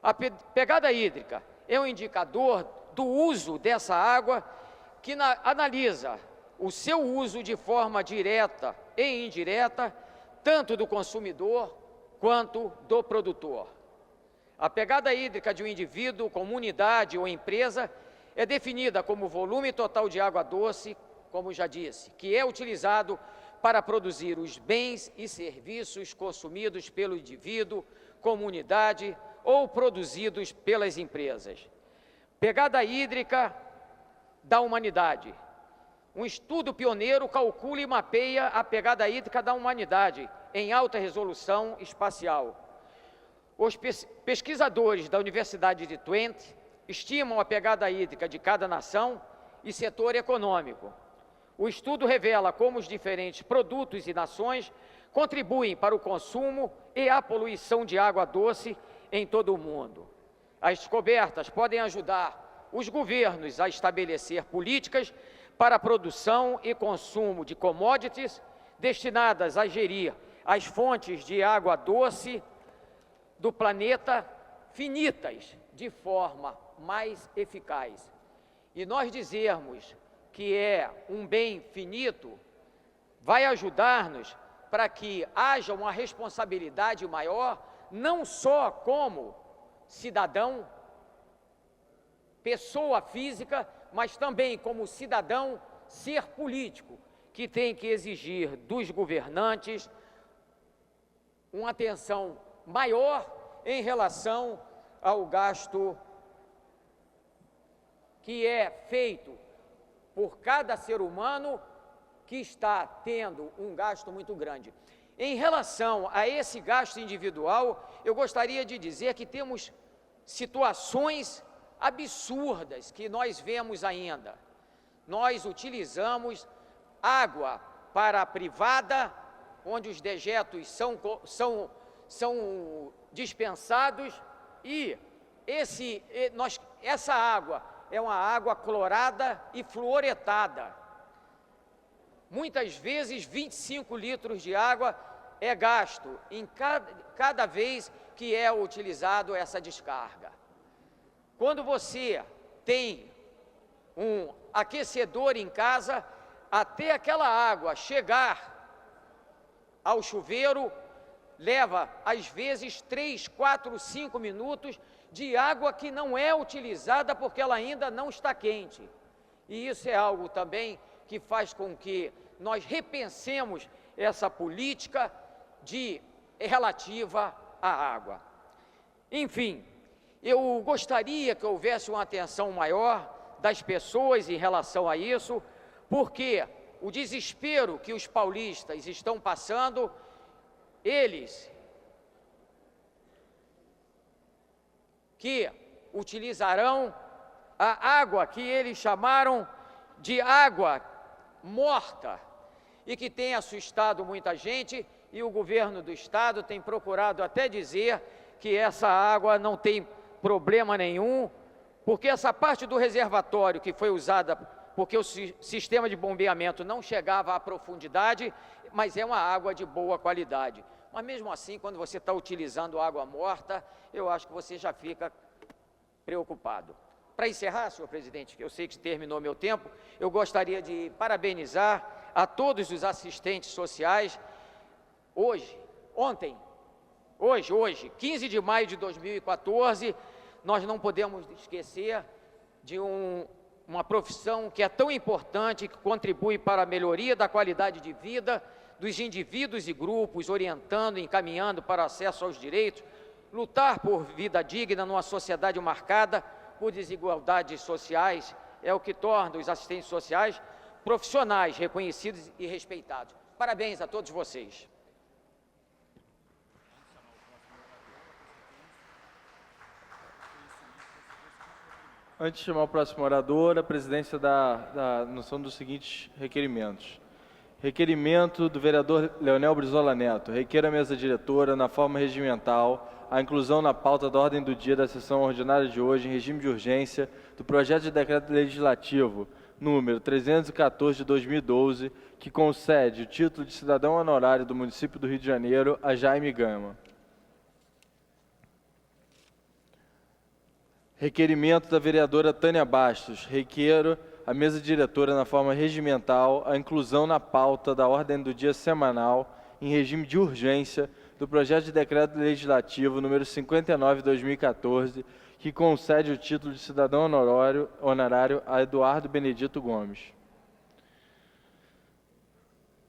A pegada hídrica é um indicador do uso dessa água que analisa o seu uso de forma direta e indireta, tanto do consumidor quanto do produtor. A pegada hídrica de um indivíduo, comunidade ou empresa é definida como o volume total de água doce, como já disse, que é utilizado para produzir os bens e serviços consumidos pelo indivíduo, comunidade ou produzidos pelas empresas. Pegada hídrica da humanidade. Um estudo pioneiro calcula e mapeia a pegada hídrica da humanidade em alta resolução espacial. Os pesquisadores da Universidade de Twente estimam a pegada hídrica de cada nação e setor econômico. O estudo revela como os diferentes produtos e nações contribuem para o consumo e a poluição de água doce em todo o mundo. As descobertas podem ajudar os governos a estabelecer políticas para a produção e consumo de commodities destinadas a gerir as fontes de água doce do planeta finitas de forma mais eficaz. E nós dizermos que é um bem finito vai ajudar-nos para que haja uma responsabilidade maior, não só como cidadão, pessoa física, mas também como cidadão, ser político, que tem que exigir dos governantes uma atenção maior em relação ao gasto que é feito por cada ser humano que está tendo um gasto muito grande. Em relação a esse gasto individual, eu gostaria de dizer que temos situações absurdas que nós vemos ainda. Nós utilizamos água para a privada, onde os dejetos são dispensados, e essa água é uma água clorada e fluoretada. Muitas vezes 25 litros de água é gasto em cada vez que é utilizado essa descarga. Quando você tem um aquecedor em casa, até aquela água chegar ao chuveiro, leva às vezes 3, 4, 5 minutos de água que não é utilizada porque ela ainda não está quente. E isso é algo também que faz com que nós repensemos essa política relativa à água. Enfim, eu gostaria que houvesse uma atenção maior das pessoas em relação a isso, porque o desespero que os paulistas estão passando, eles que utilizarão a água que eles chamaram de água morta e que tem assustado muita gente, e o governo do estado tem procurado até dizer que essa água não tem problema nenhum, porque essa parte do reservatório que foi usada, porque o sistema de bombeamento não chegava à profundidade, mas é uma água de boa qualidade. Mas mesmo assim, quando você está utilizando água morta, eu acho que você já fica preocupado. Para encerrar, senhor presidente, eu sei que terminou meu tempo, eu gostaria de parabenizar a todos os assistentes sociais. Hoje, 15 de maio de 2014, nós não podemos esquecer de uma profissão que é tão importante, que contribui para a melhoria da qualidade de vida dos indivíduos e grupos, orientando e encaminhando para o acesso aos direitos, lutar por vida digna numa sociedade marcada por desigualdades sociais, é o que torna os assistentes sociais profissionais reconhecidos e respeitados. Parabéns a todos vocês. Antes de chamar o próximo orador, a presidência dá noção dos seguintes requerimentos. Requerimento do vereador Leonel Brizola Neto. Requer a mesa diretora, na forma regimental, a inclusão na pauta da ordem do dia da sessão ordinária de hoje, em regime de urgência, do projeto de decreto legislativo número 314 de 2012, que concede o título de cidadão honorário do município do Rio de Janeiro a Jaime Gama. Requerimento da vereadora Tânia Bastos. Requeiro a mesa diretora, na forma regimental, a inclusão na pauta da ordem do dia semanal, em regime de urgência, do projeto de decreto legislativo número 59/2014, que concede o título de cidadão honorário a Eduardo Benedito Gomes.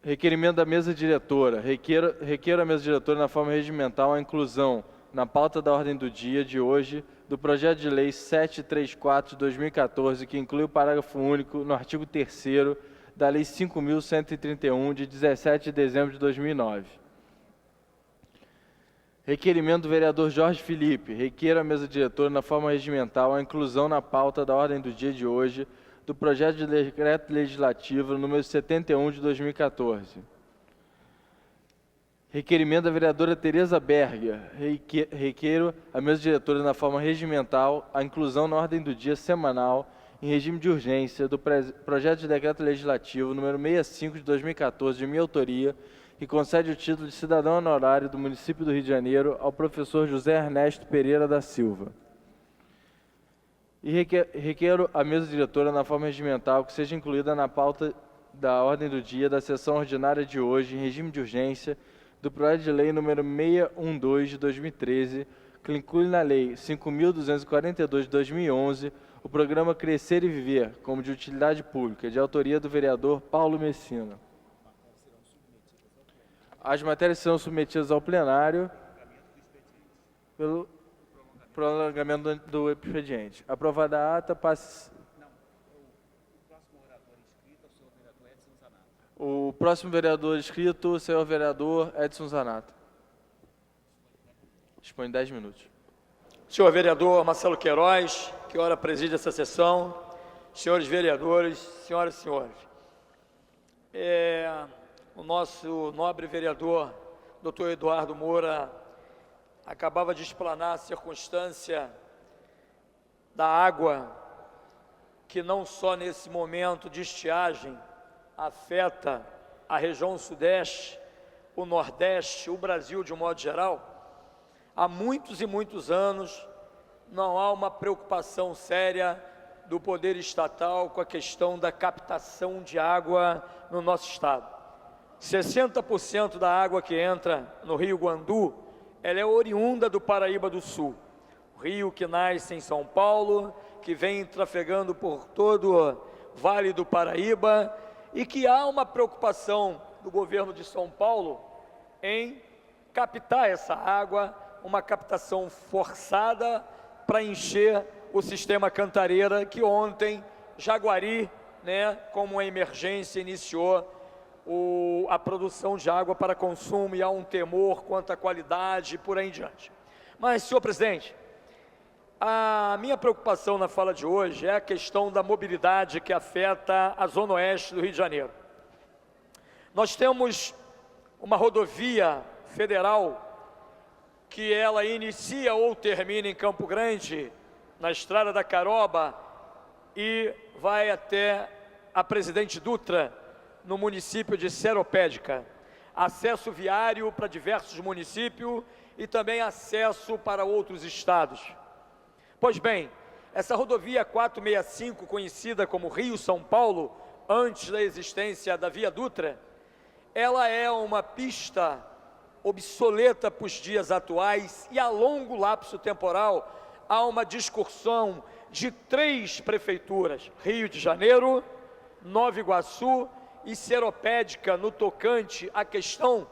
Requerimento da mesa diretora. Requeiro a mesa diretora, na forma regimental, a inclusão na pauta da ordem do dia de hoje do projeto de lei 734 de 2014, que inclui o parágrafo único no artigo 3º da Lei 5.131, de 17 de dezembro de 2009. Requerimento do vereador Jorge Felipe. Requeiro a mesa diretora, na forma regimental, a inclusão na pauta da ordem do dia de hoje do projeto de decreto legislativo número 71 de 2014. Requerimento da vereadora Tereza Berger. Requeiro a mesa diretora, na forma regimental, a inclusão na ordem do dia semanal, em regime de urgência, do projeto de decreto legislativo número 65 de 2014, de minha autoria, que concede o título de cidadão honorário do município do Rio de Janeiro ao professor José Ernesto Pereira da Silva. E requeiro a mesa diretora, na forma regimental, que seja incluída na pauta da ordem do dia da sessão ordinária de hoje, em regime de urgência, do projeto de lei número 612 de 2013, que inclui na lei 5.242 de 2011 o programa Crescer e Viver, como de utilidade pública, de autoria do vereador Paulo Messina. As matérias serão submetidas ao plenário pelo prolongamento do expediente. Aprovada a ata, passe... O próximo vereador inscrito, o senhor vereador Edson Zanata. Dispõe 10 minutos. Senhor vereador Marcelo Queiroz, que ora preside essa sessão, senhores vereadores, senhoras e senhores. O nosso nobre vereador, doutor Eduardo Moura, acabava de explanar a circunstância da água, que não só nesse momento de estiagem afeta a região sudeste, o nordeste, o Brasil de um modo geral. Há muitos e muitos anos não há uma preocupação séria do poder estatal com a questão da captação de água no nosso estado. 60% da água que entra no Rio Guandu, ela é oriunda do Paraíba do Sul. O rio que nasce em São Paulo, que vem trafegando por todo o Vale do Paraíba, e que há uma preocupação do governo de São Paulo em captar essa água, uma captação forçada para encher o sistema Cantareira, que ontem Jaguari, como uma emergência, iniciou a produção de água para consumo, e há um temor quanto à qualidade e por aí em diante. Mas, senhor presidente, a minha preocupação na fala de hoje é a questão da mobilidade que afeta a zona oeste do Rio de Janeiro. Nós temos uma rodovia federal que ela inicia ou termina em Campo Grande, na Estrada da Caroba, e vai até a Presidente Dutra, no município de Seropédica. Acesso viário para diversos municípios e também acesso para outros estados. Pois bem, essa rodovia 465, conhecida como Rio-São Paulo, antes da existência da Via Dutra, ela é uma pista obsoleta para os dias atuais, e a longo lapso temporal há uma discussão de 3 prefeituras, Rio de Janeiro, Nova Iguaçu e Seropédica, no tocante à questão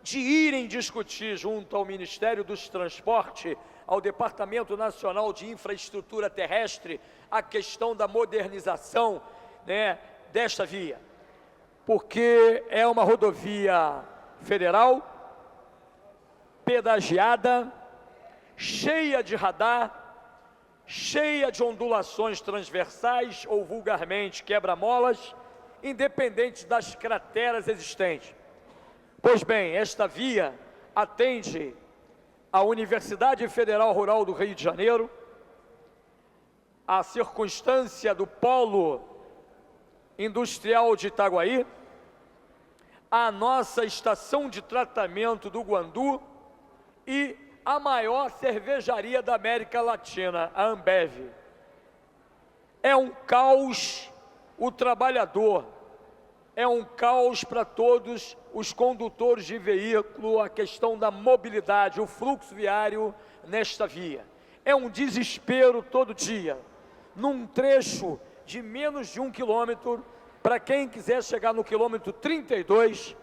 de irem discutir junto ao Ministério dos Transportes, ao Departamento Nacional de Infraestrutura Terrestre, a questão da modernização desta via, porque é uma rodovia federal, pedagiada, cheia de radar, cheia de ondulações transversais, ou vulgarmente quebra-molas, independente das crateras existentes. Pois bem, esta via atende a Universidade Federal Rural do Rio de Janeiro, a circunstância do polo industrial de Itaguaí, a nossa estação de tratamento do Guandu e a maior cervejaria da América Latina, a Ambev. É um caos o trabalhador, é um caos para todos os condutores de veículo, a questão da mobilidade, o fluxo viário nesta via. É um desespero todo dia, num trecho de menos de 1 quilômetro, para quem quiser chegar no quilômetro 32,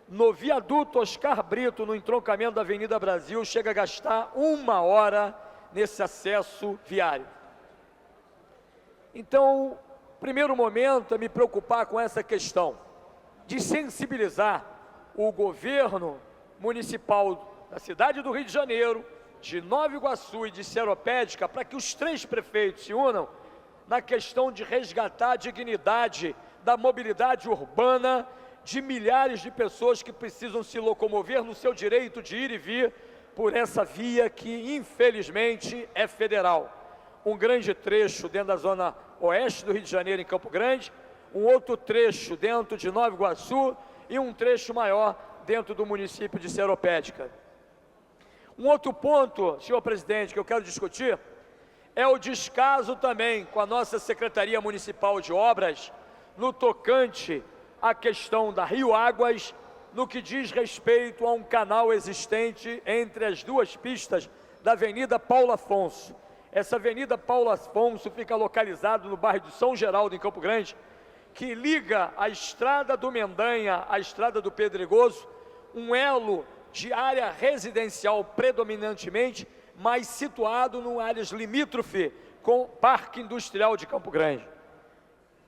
no viaduto Oscar Brito, no entroncamento da Avenida Brasil, chega a gastar 1 hora nesse acesso viário. Então, primeiro momento é me preocupar com essa questão de sensibilizar o governo municipal da cidade do Rio de Janeiro, de Nova Iguaçu e de Seropédica, para que os 3 prefeitos se unam na questão de resgatar a dignidade da mobilidade urbana de milhares de pessoas que precisam se locomover no seu direito de ir e vir por essa via que, infelizmente, é federal. Um grande trecho dentro da zona oeste do Rio de Janeiro, em Campo Grande, um outro trecho dentro de Nova Iguaçu e um trecho maior dentro do município de Seropédica. Um outro ponto, senhor presidente, que eu quero discutir, é o descaso também com a nossa Secretaria Municipal de Obras, no tocante à questão da Rio Águas, no que diz respeito a um canal existente entre as 2 pistas da Avenida Paulo Afonso. Essa Avenida Paulo Afonso fica localizada no bairro de São Geraldo, em Campo Grande, que liga a Estrada do Mendanha à Estrada do Pedregoso, um elo de área residencial predominantemente, mas situado em áreas limítrofe com o Parque Industrial de Campo Grande.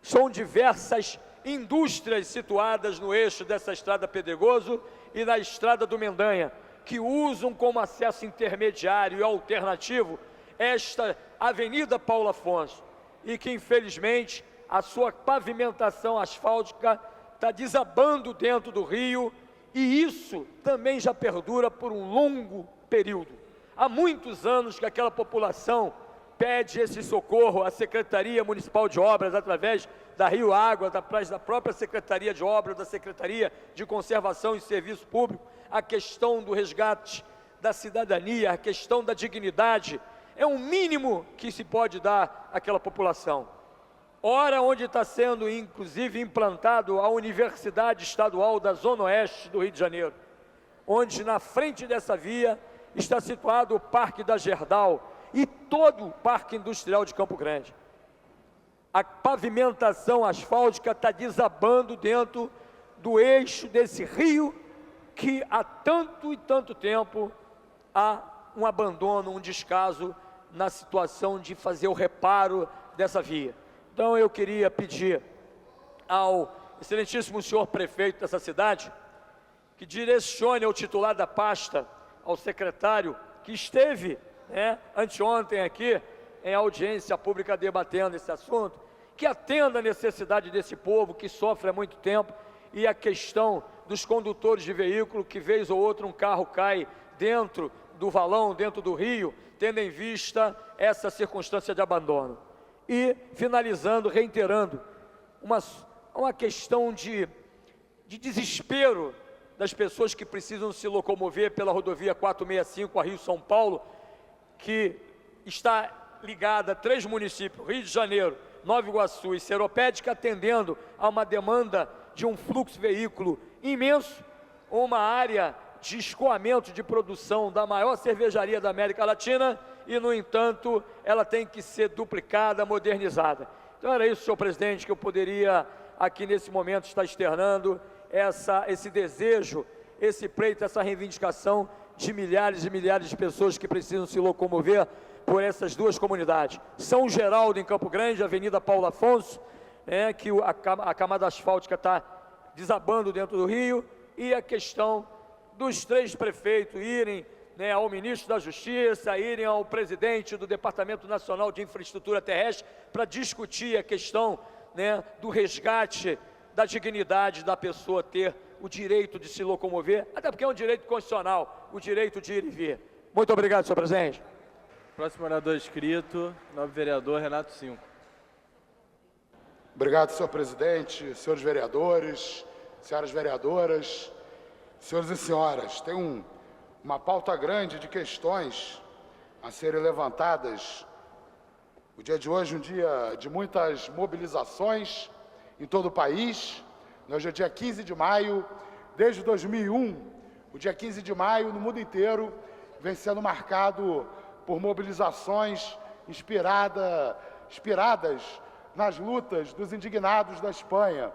São diversas indústrias situadas no eixo dessa Estrada Pedregoso e na Estrada do Mendanha, que usam como acesso intermediário e alternativo esta Avenida Paulo Afonso, e que infelizmente a sua pavimentação asfáltica está desabando dentro do rio, e isso também já perdura por um longo período. Há muitos anos que aquela população pede esse socorro à Secretaria Municipal de Obras, através da Rio Água, da própria Secretaria de Obras, da Secretaria de Conservação e Serviço Público, a questão do resgate da cidadania, a questão da dignidade, é o mínimo que se pode dar àquela população. Ora, onde está sendo, inclusive, implantado a Universidade Estadual da Zona Oeste do Rio de Janeiro, onde, na frente dessa via, está situado o Parque da Gerdau e todo o Parque Industrial de Campo Grande. A pavimentação asfáltica está desabando dentro do eixo desse rio, que há tanto e tanto tempo há um abandono, um descaso na situação de fazer o reparo dessa via. Então eu queria pedir ao excelentíssimo senhor prefeito dessa cidade que direcione ao titular da pasta, ao secretário que esteve anteontem aqui em audiência pública debatendo esse assunto, que atenda a necessidade desse povo que sofre há muito tempo, e a questão dos condutores de veículo, que vez ou outra um carro cai dentro do valão, dentro do rio, tendo em vista essa circunstância de abandono. E, finalizando, reiterando, uma questão de desespero das pessoas que precisam se locomover pela rodovia 465, a Rio-São Paulo, que está ligada a 3 municípios, Rio de Janeiro, Nova Iguaçu e Seropédica, atendendo a uma demanda de um fluxo veículo imenso, uma área de escoamento de produção da maior cervejaria da América Latina, e, no entanto, ela tem que ser duplicada, modernizada. Então era isso, senhor presidente, que eu poderia aqui nesse momento estar externando, esse desejo, esse pleito, essa reivindicação de milhares e milhares de pessoas que precisam se locomover por essas 2 comunidades. São Geraldo, em Campo Grande, Avenida Paulo Afonso, que a camada asfáltica está desabando dentro do rio, e a questão dos 3 prefeitos irem ao ministro da Justiça, irem ao presidente do Departamento Nacional de Infraestrutura Terrestre para discutir a questão do resgate da dignidade da pessoa ter o direito de se locomover, até porque é um direito constitucional, o direito de ir e vir. Muito obrigado, senhor presidente. Próximo orador inscrito, nobre vereador Renato Cinco. Obrigado, senhor presidente, senhores vereadores, senhoras vereadoras, senhores e senhoras. Tem uma pauta grande de questões a serem levantadas. O dia de hoje é um dia de muitas mobilizações em todo o país. Hoje é dia 15 de maio, desde 2001, o dia 15 de maio, no mundo inteiro, vem sendo marcado por mobilizações inspiradas nas lutas dos indignados da Espanha,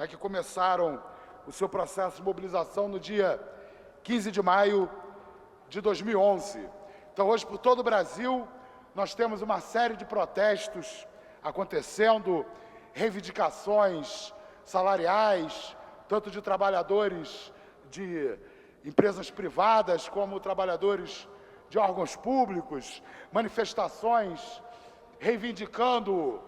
que começaram o seu processo de mobilização no dia 15 de maio de 2011. Então, hoje, por todo o Brasil, nós temos uma série de protestos acontecendo, reivindicações salariais, tanto de trabalhadores de empresas privadas como trabalhadores de órgãos públicos, manifestações reivindicando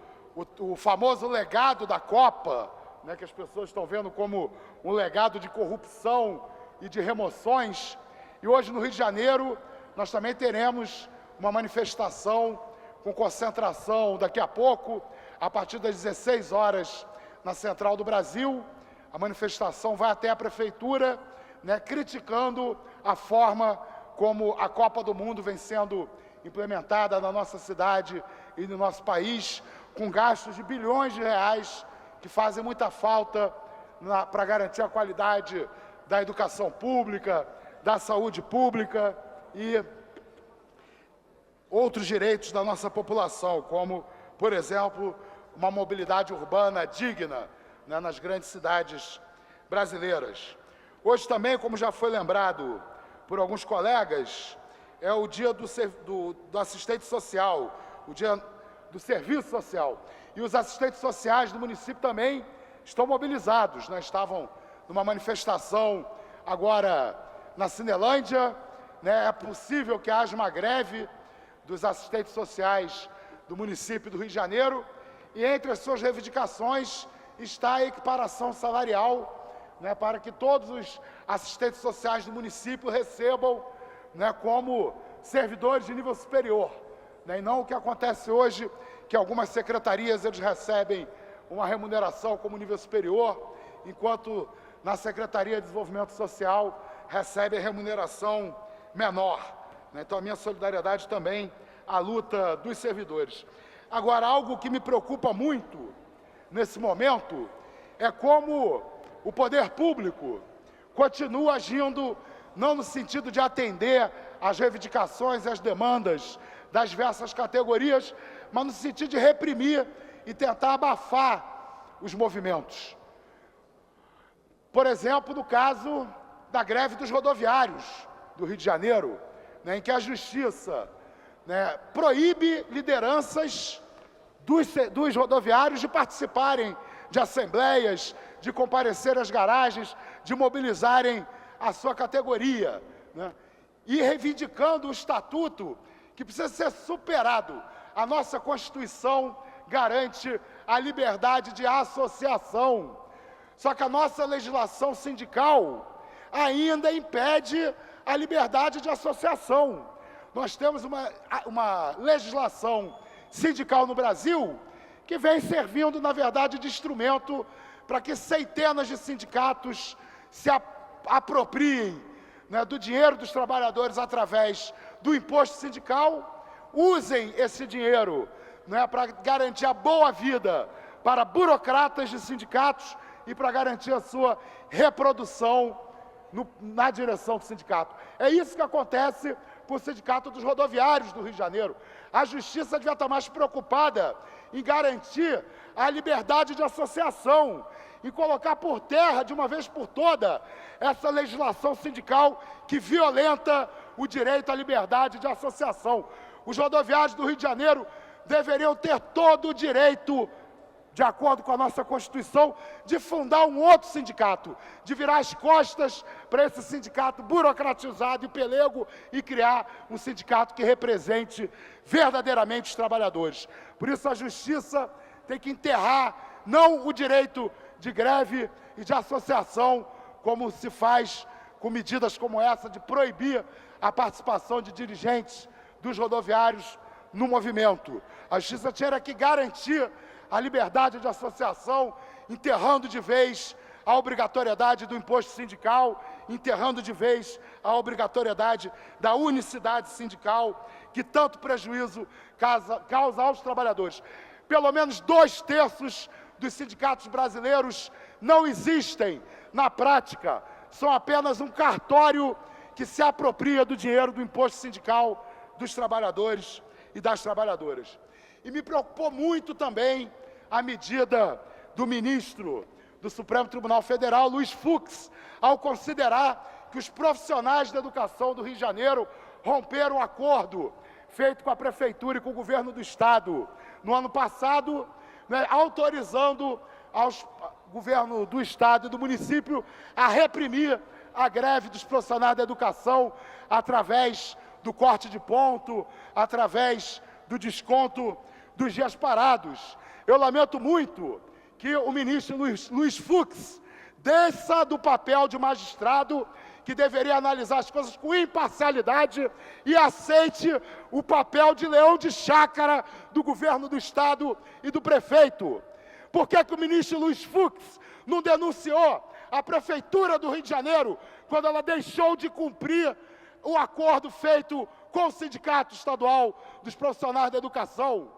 o famoso legado da Copa, que as pessoas estão vendo como um legado de corrupção e de remoções. E hoje, no Rio de Janeiro, nós também teremos uma manifestação com concentração daqui a pouco, a partir das 16 horas, na Central do Brasil. A manifestação vai até a Prefeitura, criticando a forma como a Copa do Mundo vem sendo implementada na nossa cidade e no nosso país, com gastos de bilhões de reais que fazem muita falta para garantir a qualidade da educação pública, da saúde pública e outros direitos da nossa população, como, por exemplo, uma mobilidade urbana digna, nas grandes cidades brasileiras. Hoje também, como já foi lembrado por alguns colegas, é o dia do assistente social, o dia do serviço social. E os assistentes sociais do município também estão mobilizados, estavam numa manifestação agora na Cinelândia, é possível que haja uma greve dos assistentes sociais do município do Rio de Janeiro, e entre as suas reivindicações está a equiparação salarial, para que todos os assistentes sociais do município recebam como servidores de nível superior, e não o que acontece hoje, que algumas secretarias eles recebem uma remuneração como nível superior, enquanto na Secretaria de Desenvolvimento Social recebe a remuneração menor. Então, a minha solidariedade também à luta dos servidores. Agora, algo que me preocupa muito nesse momento é como o poder público continua agindo não no sentido de atender às reivindicações e às demandas das diversas categorias, mas no sentido de reprimir e tentar abafar os movimentos. Por exemplo, no caso da greve dos rodoviários do Rio de Janeiro, em que a Justiça proíbe lideranças dos rodoviários de participarem de assembleias, de comparecer às garagens, de mobilizarem a sua categoria, e reivindicando o estatuto que precisa ser superado. A nossa Constituição garante a liberdade de associação, só que a nossa legislação sindical ainda impede a liberdade de associação. Nós temos uma legislação sindical no Brasil que vem servindo, na verdade, de instrumento para que centenas de sindicatos se apropriem do dinheiro dos trabalhadores através do imposto sindical, usem esse dinheiro para garantir a boa vida para burocratas de sindicatos e para garantir a sua reprodução na direção do sindicato. É isso que acontece com o Sindicato dos Rodoviários do Rio de Janeiro. A Justiça devia estar mais preocupada em garantir a liberdade de associação e colocar por terra, de uma vez por toda, essa legislação sindical que violenta o direito à liberdade de associação. Os rodoviários do Rio de Janeiro deveriam ter todo o direito, de acordo com a nossa Constituição, de fundar um outro sindicato, de virar as costas para esse sindicato burocratizado e pelego e criar um sindicato que represente verdadeiramente os trabalhadores. Por isso a Justiça tem que enterrar não o direito de greve e de associação, como se faz com medidas como essa de proibir a participação de dirigentes dos rodoviários no movimento. A Justiça tinha que garantir a liberdade de associação, enterrando de vez a obrigatoriedade do imposto sindical, enterrando de vez a obrigatoriedade da unicidade sindical, que tanto prejuízo causa aos trabalhadores. Pelo menos 2/3 dos sindicatos brasileiros não existem na prática, são apenas um cartório que se apropria do dinheiro do imposto sindical dos trabalhadores e das trabalhadoras. E me preocupou muito também a medida do ministro do Supremo Tribunal Federal, Luiz Fux, ao considerar que os profissionais da educação do Rio de Janeiro romperam um acordo feito com a Prefeitura e com o Governo do Estado no ano passado, né, autorizando aos governo do Estado e do município a reprimir a greve dos profissionais da educação através do corte de ponto, através do desconto dos dias parados. Eu lamento muito que o ministro Luiz Fux desça do papel de magistrado que deveria analisar as coisas com imparcialidade e aceite o papel de leão de chácara do governo do Estado e do prefeito. Por que o ministro Luiz Fux não denunciou a Prefeitura do Rio de Janeiro quando ela deixou de cumprir o acordo feito com o Sindicato Estadual dos Profissionais da Educação?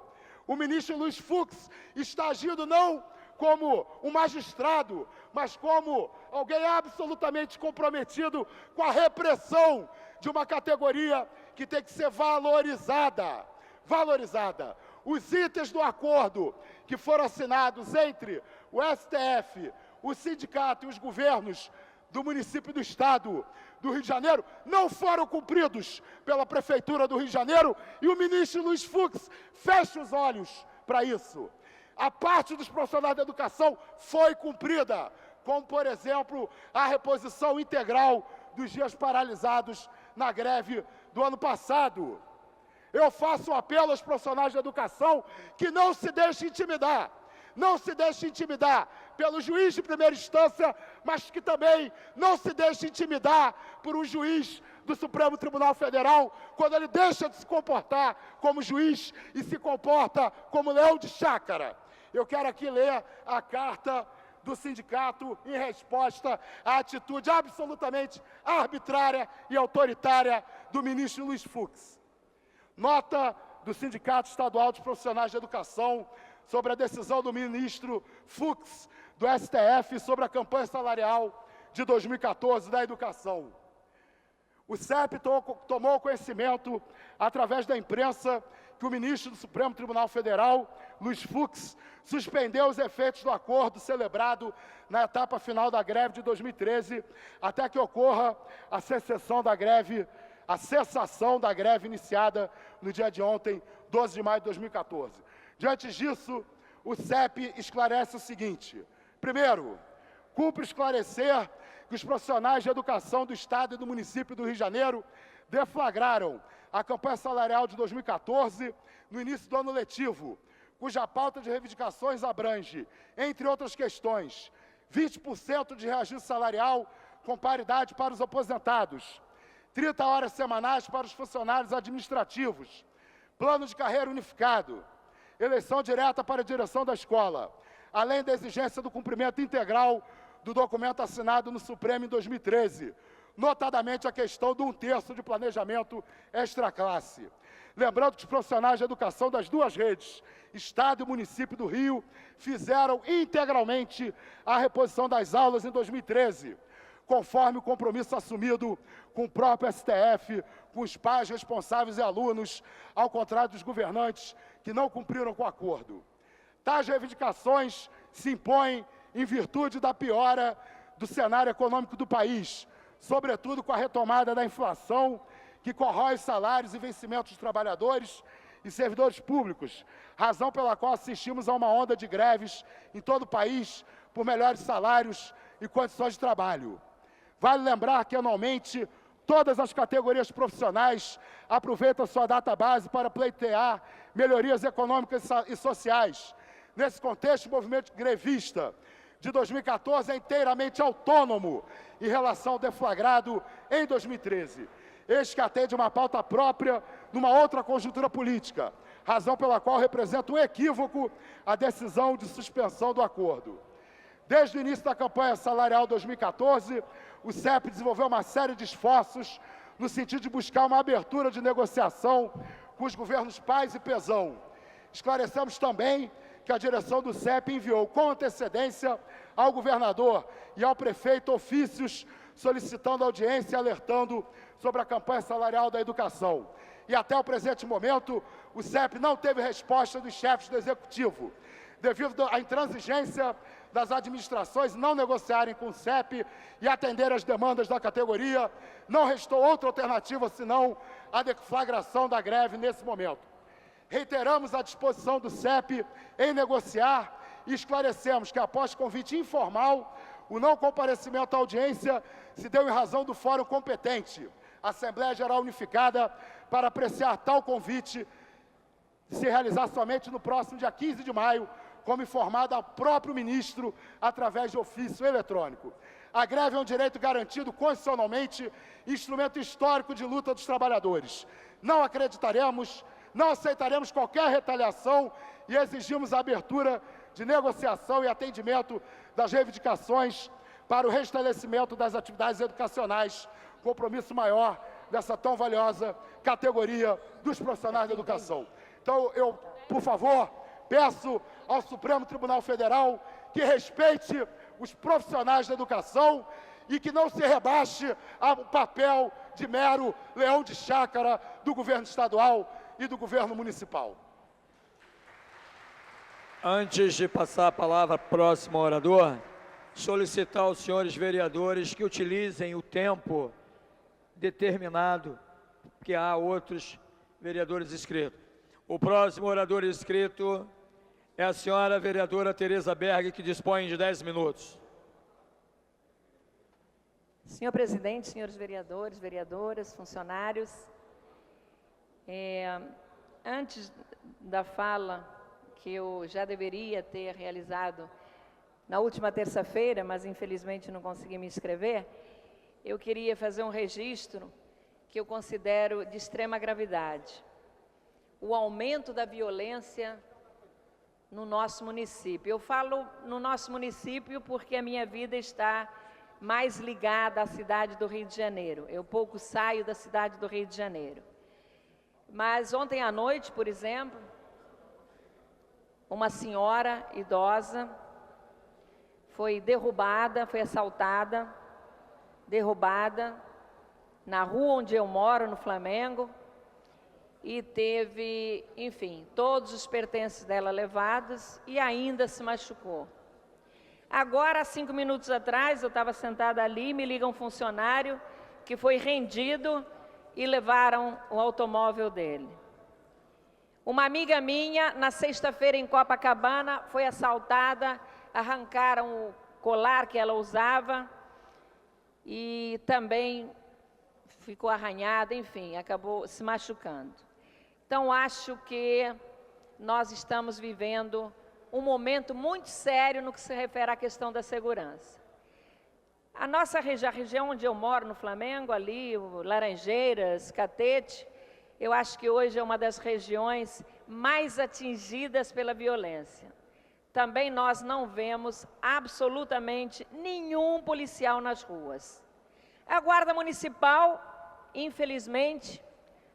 O ministro Luiz Fux está agindo não como um magistrado, mas como alguém absolutamente comprometido com a repressão de uma categoria que tem que ser valorizada. Valorizada. Os itens do acordo que foram assinados entre o STF, o sindicato e os governos do município e do Estado do Rio de Janeiro não foram cumpridos pela Prefeitura do Rio de Janeiro e o ministro Luiz Fux fecha os olhos para isso. A parte dos profissionais da educação foi cumprida, como, por exemplo, a reposição integral dos dias paralisados na greve do ano passado. Eu faço um apelo aos profissionais da educação que não se deixem intimidar. Não se deixe intimidar pelo juiz de primeira instância, mas que também não se deixe intimidar por um juiz do Supremo Tribunal Federal, quando ele deixa de se comportar como juiz e se comporta como leão de chácara. Eu quero aqui ler a carta do sindicato em resposta à atitude absolutamente arbitrária e autoritária do ministro Luiz Fux. Nota do Sindicato Estadual dos Profissionais de Educação sobre a decisão do ministro Fux do STF sobre a campanha salarial de 2014 da educação. O CEP tomou conhecimento, através da imprensa, que o ministro do Supremo Tribunal Federal, Luiz Fux, suspendeu os efeitos do acordo celebrado na etapa final da greve de 2013, até que ocorra a cessação da greve iniciada no dia de ontem, 12 de maio de 2014. Diante disso, o CEP esclarece o seguinte: primeiro, cumpre esclarecer que os profissionais de educação do Estado e do município do Rio de Janeiro deflagraram a campanha salarial de 2014 no início do ano letivo, cuja pauta de reivindicações abrange, entre outras questões, 20% de reajuste salarial com paridade para os aposentados, 30 horas semanais para os funcionários administrativos, plano de carreira unificado, eleição direta para a direção da escola, além da exigência do cumprimento integral do documento assinado no Supremo em 2013, notadamente a questão do 1/3 de planejamento extraclasse. Lembrando que os profissionais de educação das duas redes, Estado e município do Rio, fizeram integralmente a reposição das aulas em 2013, conforme o compromisso assumido com o próprio STF, com os pais responsáveis e alunos, ao contrário dos governantes que não cumpriram com o acordo. Tais reivindicações se impõem em virtude da piora do cenário econômico do país, sobretudo com a retomada da inflação, que corrói os salários e vencimentos dos trabalhadores e servidores públicos, razão pela qual assistimos a uma onda de greves em todo o país por melhores salários e condições de trabalho. Vale lembrar que, anualmente, todas as categorias profissionais aproveitam sua data base para pleitear melhorias econômicas e sociais. Nesse contexto, o movimento grevista de 2014 é inteiramente autônomo em relação ao deflagrado em 2013. Este que atende uma pauta própria numa outra conjuntura política, razão pela qual representa um equívoco a decisão de suspensão do acordo. Desde o início da campanha salarial 2014, o CEP desenvolveu uma série de esforços no sentido de buscar uma abertura de negociação com os governos Paz e Pezão. Esclarecemos também que a direção do CEP enviou com antecedência ao governador e ao prefeito ofícios solicitando audiência e alertando sobre a campanha salarial da educação. E até o presente momento, o CEP não teve resposta dos chefes do Executivo. Devido à intransigência das administrações não negociarem com o CEP e atender às demandas da categoria, não restou outra alternativa senão a deflagração da greve nesse momento. Reiteramos a disposição do CEP em negociar e esclarecemos que, após convite informal, o não comparecimento à audiência se deu em razão do fórum competente, Assembleia Geral Unificada, para apreciar tal convite se realizar somente no próximo dia 15 de maio, como informado ao próprio ministro através de ofício eletrônico. A greve é um direito garantido constitucionalmente, instrumento histórico de luta dos trabalhadores. Não acreditaremos, não aceitaremos qualquer retaliação e exigimos a abertura de negociação e atendimento das reivindicações para o restabelecimento das atividades educacionais, compromisso maior dessa tão valiosa categoria dos profissionais da educação. Então, eu, por favor, peço ao Supremo Tribunal Federal que respeite os profissionais da educação e que não se rebaixe ao papel de mero leão de chácara do governo estadual e do governo municipal. Antes de passar a palavra para o próximo orador, solicitar aos senhores vereadores que utilizem o tempo determinado, porque há outros vereadores inscritos. O próximo orador inscrito é a senhora vereadora Tereza Berg, que dispõe de 10 minutos. Senhor presidente, senhores vereadores, vereadoras, funcionários, antes da fala que eu já deveria ter realizado na última terça-feira, mas infelizmente não consegui me inscrever, eu queria fazer um registro que eu considero de extrema gravidade. O aumento da violência no nosso município. Eu falo no nosso município porque a minha vida está mais ligada à cidade do Rio de Janeiro. Eu pouco saio da cidade do Rio de Janeiro. Mas ontem à noite, por exemplo, uma senhora idosa foi derrubada, foi assaltada, derrubada na rua onde eu moro, no Flamengo, e teve, enfim, todos os pertences dela levados e ainda se machucou. Agora, 5 minutos atrás, eu estava sentada ali, me liga um funcionário que foi rendido e levaram o automóvel dele. Uma amiga minha, na sexta-feira em Copacabana, foi assaltada, arrancaram o colar que ela usava e também ficou arranhada, enfim, acabou se machucando. Então, acho que nós estamos vivendo um momento muito sério no que se refere à questão da segurança. A nossa região, a região onde eu moro, no Flamengo, ali, Laranjeiras, Catete, eu acho que hoje é uma das regiões mais atingidas pela violência. Também nós não vemos absolutamente nenhum policial nas ruas. A Guarda Municipal, infelizmente,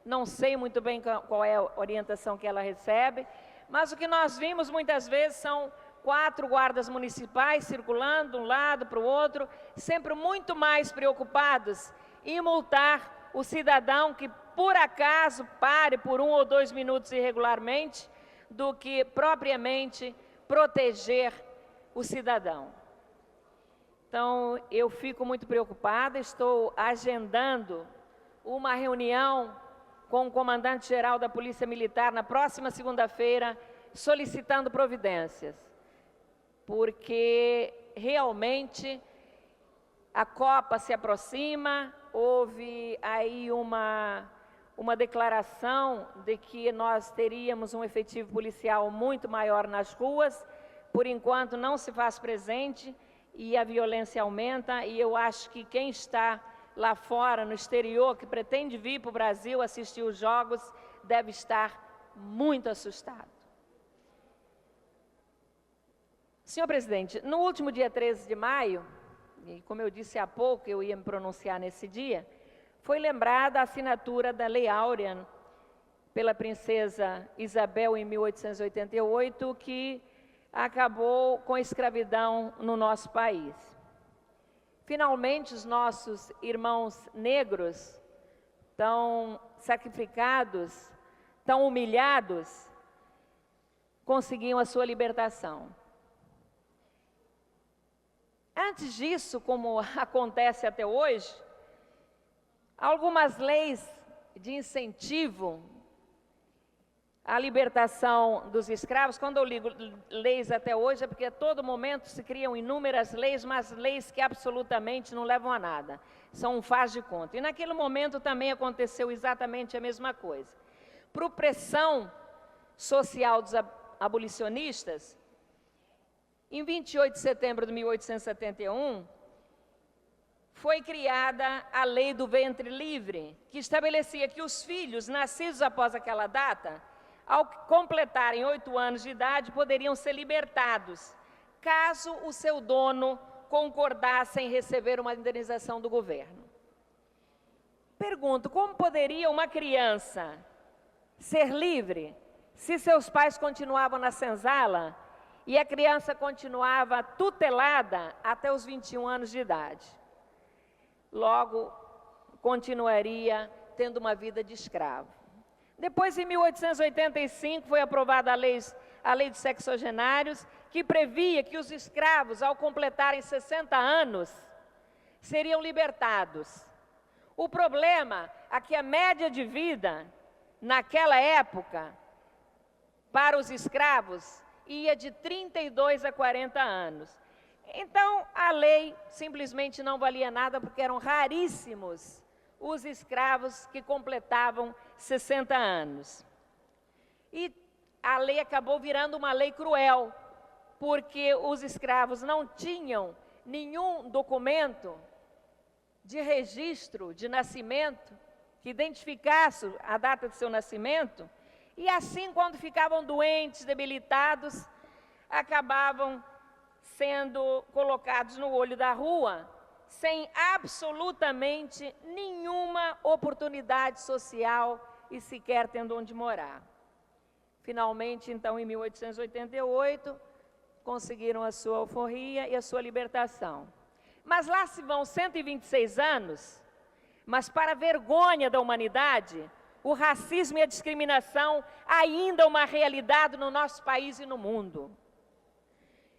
não sei muito bem qual é a orientação que ela recebe, mas o que nós vimos muitas vezes são 4 guardas municipais circulando de um lado para o outro, sempre muito mais preocupados em multar o cidadão que, por acaso, pare por 1 ou 2 minutos irregularmente, do que propriamente proteger o cidadão. Então, eu fico muito preocupada, estou agendando uma reunião com o comandante-geral da Polícia Militar na próxima segunda-feira, solicitando providências, porque realmente a Copa se aproxima, houve aí uma declaração de que nós teríamos um efetivo policial muito maior nas ruas, por enquanto não se faz presente e a violência aumenta, e eu acho que quem está lá fora, no exterior, que pretende vir para o Brasil assistir os jogos, deve estar muito assustado. Senhor presidente, no último dia 13 de maio, e como eu disse há pouco, eu ia me pronunciar nesse dia, foi lembrada a assinatura da Lei Áurea pela princesa Isabel em 1888, que acabou com a escravidão no nosso país. Finalmente, os nossos irmãos negros, tão sacrificados, tão humilhados, conseguiam a sua libertação. Antes disso, como acontece até hoje, algumas leis de incentivo à libertação dos escravos, quando eu ligo leis até hoje, é porque a todo momento se criam inúmeras leis, mas leis que absolutamente não levam a nada, são um faz de conta. E naquele momento também aconteceu exatamente a mesma coisa. Por pressão social dos abolicionistas, em 28 de setembro de 1871, foi criada a Lei do Ventre Livre, que estabelecia que os filhos nascidos após aquela data, ao completarem 8 anos de idade, poderiam ser libertados, caso o seu dono concordasse em receber uma indenização do governo. Pergunto, como poderia uma criança ser livre se seus pais continuavam na senzala e a criança continuava tutelada até os 21 anos de idade? Logo, continuaria tendo uma vida de escravo. Depois, em 1885, foi aprovada a lei dos sexagenários, que previa que os escravos, ao completarem 60 anos, seriam libertados. O problema é que a média de vida, naquela época, para os escravos, ia de 32 a 40 anos. Então, a lei simplesmente não valia nada, porque eram raríssimos os escravos que completavam 60 anos. E a lei acabou virando uma lei cruel, porque os escravos não tinham nenhum documento de registro de nascimento que identificasse a data de seu nascimento, e assim, quando ficavam doentes, debilitados, acabavam sendo colocados no olho da rua, sem absolutamente nenhuma oportunidade social e sequer tendo onde morar. Finalmente, então, em 1888, conseguiram a sua alforria e a sua libertação. Mas lá se vão 126 anos, mas para a vergonha da humanidade, o racismo e a discriminação ainda é uma realidade no nosso país e no mundo.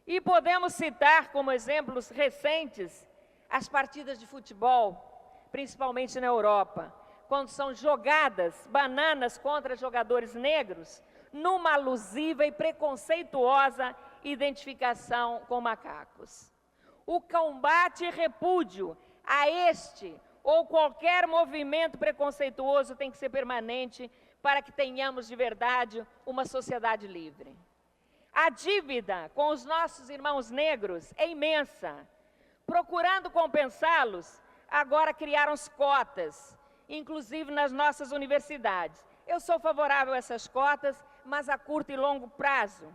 E podemos citar como exemplos recentes as partidas de futebol, principalmente na Europa, quando são jogadas bananas contra jogadores negros, numa alusiva e preconceituosa identificação com macacos. O combate e repúdio a este ou qualquer movimento preconceituoso tem que ser permanente para que tenhamos de verdade uma sociedade livre. A dívida com os nossos irmãos negros é imensa. Procurando compensá-los, agora criaram-se cotas, inclusive nas nossas universidades. Eu sou favorável a essas cotas, mas a curto e longo prazo,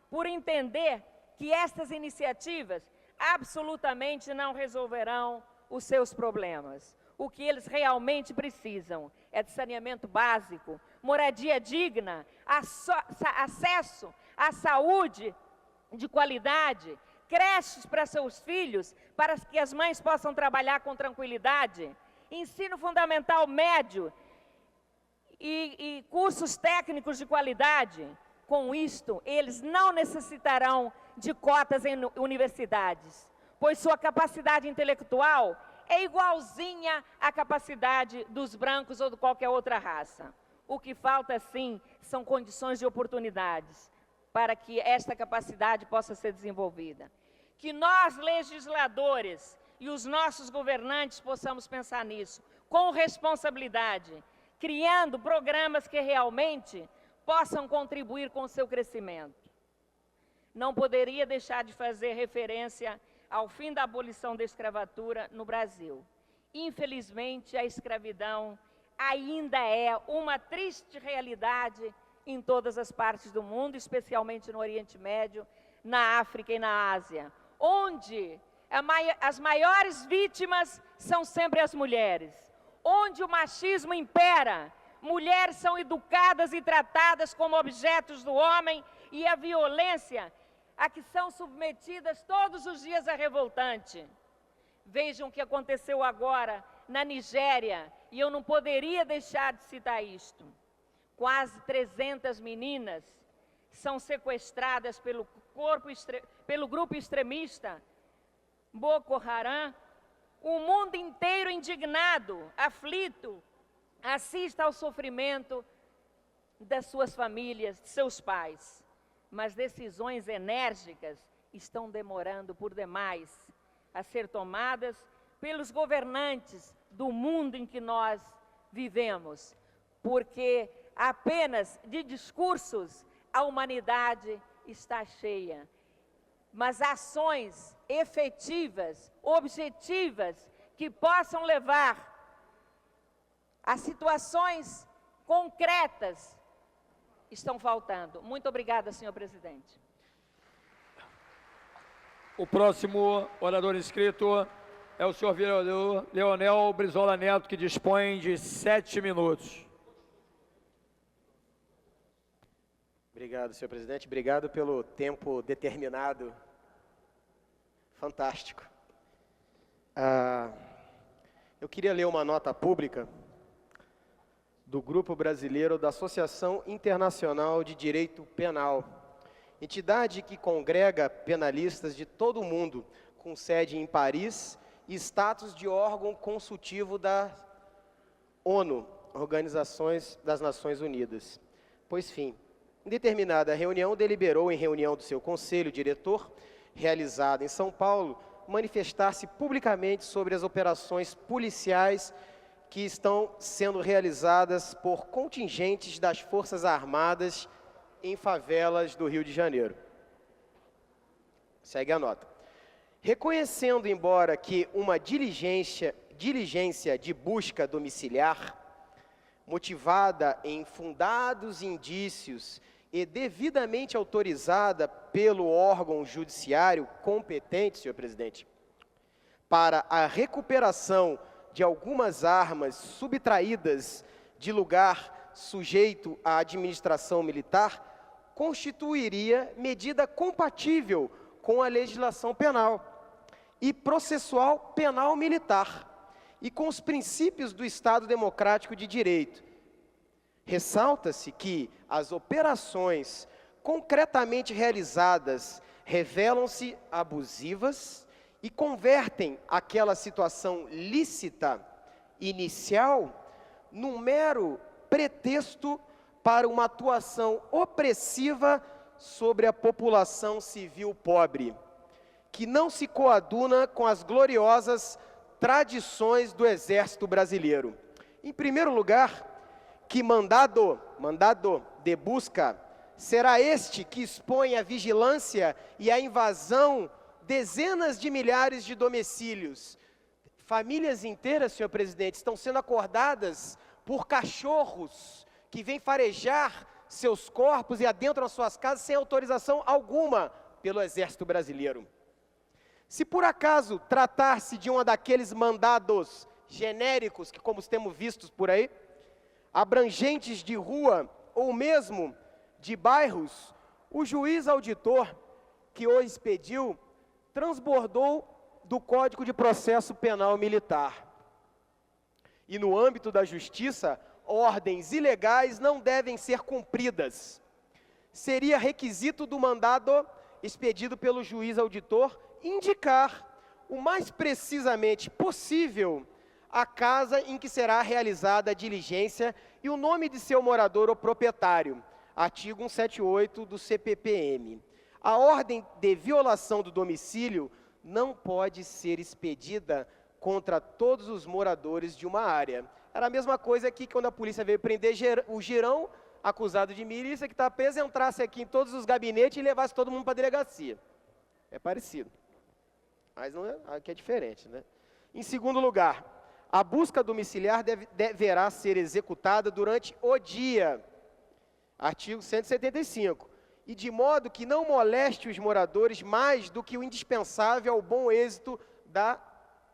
por entender que estas iniciativas absolutamente não resolverão os seus problemas. O que eles realmente precisam é de saneamento básico, moradia digna, acesso à saúde de qualidade, creches para seus filhos, para que as mães possam trabalhar com tranquilidade, ensino fundamental médio e cursos técnicos de qualidade. Com isto, eles não necessitarão de cotas em universidades, pois sua capacidade intelectual é igualzinha à capacidade dos brancos ou de qualquer outra raça. O que falta, sim, são condições de oportunidades para que esta capacidade possa ser desenvolvida. Que nós, legisladores, e os nossos governantes possamos pensar nisso, com responsabilidade, criando programas que realmente possam contribuir com o seu crescimento. Não poderia deixar de fazer referência ao fim da abolição da escravatura no Brasil. Infelizmente, a escravidão ainda é uma triste realidade em todas as partes do mundo, especialmente no Oriente Médio, na África e na Ásia, onde as maiores vítimas são sempre as mulheres, onde o machismo impera, mulheres são educadas e tratadas como objetos do homem e a violência a que são submetidas todos os dias é revoltante. Vejam o que aconteceu agora na Nigéria, e eu não poderia deixar de citar isto. Quase 300 meninas são sequestradas pelo grupo extremista Boko Haram. O mundo inteiro indignado, aflito, assista ao sofrimento das suas famílias, de seus pais. Mas decisões enérgicas estão demorando por demais a ser tomadas pelos governantes do mundo em que nós vivemos, porque apenas de discursos a humanidade está cheia, mas ações efetivas, objetivas, que possam levar a situações concretas estão faltando. Muito obrigada, senhor presidente. O próximo orador inscrito é o senhor vereador Leonel Brizola Neto, que dispõe de 7 minutos. Obrigado, senhor presidente. Obrigado pelo tempo determinado. Fantástico. Eu queria ler uma nota pública do Grupo Brasileiro da Associação Internacional de Direito Penal, entidade que congrega penalistas de todo o mundo, com sede em Paris e status de órgão consultivo da ONU, Organizações das Nações Unidas. Pois, fim, em determinada reunião, deliberou em reunião do seu conselho diretor, realizada em São Paulo, manifestar-se publicamente sobre as operações policiais que estão sendo realizadas por contingentes das Forças Armadas em favelas do Rio de Janeiro. Segue a nota. Reconhecendo, embora que uma diligência de busca domiciliar, motivada em fundados indícios e devidamente autorizada pelo órgão judiciário competente, senhor presidente, para a recuperação de algumas armas subtraídas de lugar sujeito à administração militar, constituiria medida compatível com a legislação penal e processual penal militar e com os princípios do Estado Democrático de Direito. Ressalta-se que as operações concretamente realizadas revelam-se abusivas e convertem aquela situação lícita inicial num mero pretexto para uma atuação opressiva sobre a população civil pobre, que não se coaduna com as gloriosas tradições do Exército Brasileiro. Em primeiro lugar, que mandado de busca será este que expõe a vigilância e a invasão dezenas de milhares de domicílios. Famílias inteiras, senhor presidente, estão sendo acordadas por cachorros que vêm farejar seus corpos e adentram as suas casas sem autorização alguma pelo Exército Brasileiro. Se por acaso tratar-se de um daqueles mandados genéricos, que como temos vistos por aí, abrangentes de rua ou mesmo de bairros, o juiz auditor que o expediu transbordou do Código de Processo Penal Militar. E no âmbito da justiça, ordens ilegais não devem ser cumpridas. Seria requisito do mandado expedido pelo juiz auditor indicar o mais precisamente possível a casa em que será realizada a diligência e o nome de seu morador ou proprietário, artigo 178 do CPPM. A ordem de violação do domicílio não pode ser expedida contra todos os moradores de uma área. Era a mesma coisa aqui quando a polícia veio prender o Girão, acusado de milícia, que está preso, entrasse aqui em todos os gabinetes e levasse todo mundo para a delegacia. É parecido, mas não é, aqui é diferente, né? Em segundo lugar, a busca domiciliar deverá ser executada durante o dia. Artigo 175. E de modo que não moleste os moradores mais do que o indispensável ao bom êxito da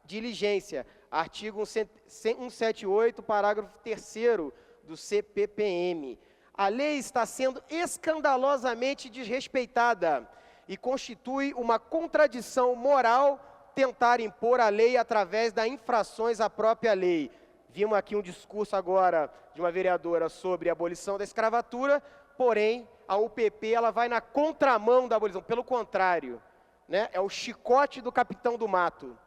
diligência. Artigo 178, parágrafo 3º do CPPM. A lei está sendo escandalosamente desrespeitada e constitui uma contradição moral tentar impor a lei através das infrações à própria lei. Vimos aqui um discurso agora de uma vereadora sobre a abolição da escravatura, porém, a UPP ela vai na contramão da abolição, pelo contrário, né? É o chicote do capitão do mato.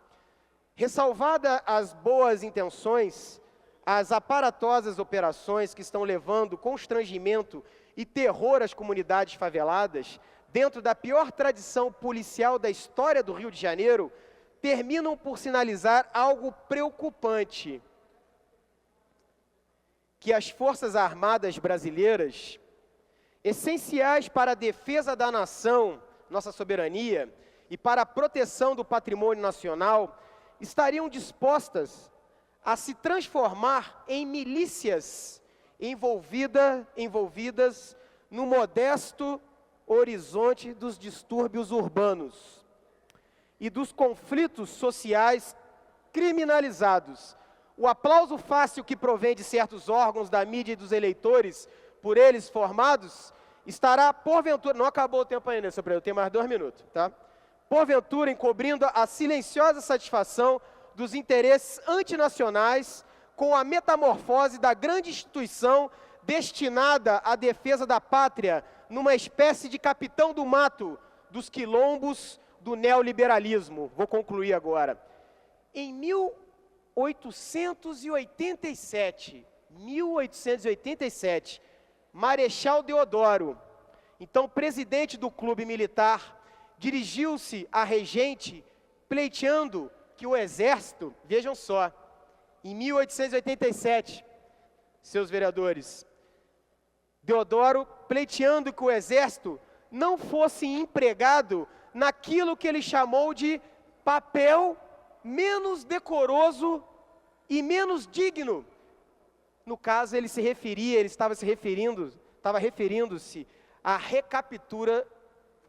Ressalvada as boas intenções, as aparatosas operações que estão levando constrangimento e terror às comunidades faveladas, dentro da pior tradição policial da história do Rio de Janeiro, terminam por sinalizar algo preocupante, que as Forças Armadas brasileiras, essenciais para a defesa da nação, nossa soberania, e para a proteção do patrimônio nacional, estariam dispostas a se transformar em milícias envolvidas no modesto horizonte dos distúrbios urbanos e dos conflitos sociais criminalizados. O aplauso fácil que provém de certos órgãos da mídia e dos eleitores, por eles formados, estará, porventura, não acabou o tempo ainda, senhor presidente, eu tenho mais 2 minutos, tá? Porventura, encobrindo a silenciosa satisfação dos interesses antinacionais com a metamorfose da grande instituição destinada à defesa da pátria, numa espécie de capitão do mato dos quilombos do neoliberalismo. Vou concluir agora. Em 1887, Marechal Deodoro, então presidente do clube militar, dirigiu-se à regente pleiteando que o exército, vejam só, em 1887, seus vereadores, Deodoro pleiteando que o exército não fosse empregado naquilo que ele chamou de papel menos decoroso e menos digno. No caso, ele estava referindo-se à recaptura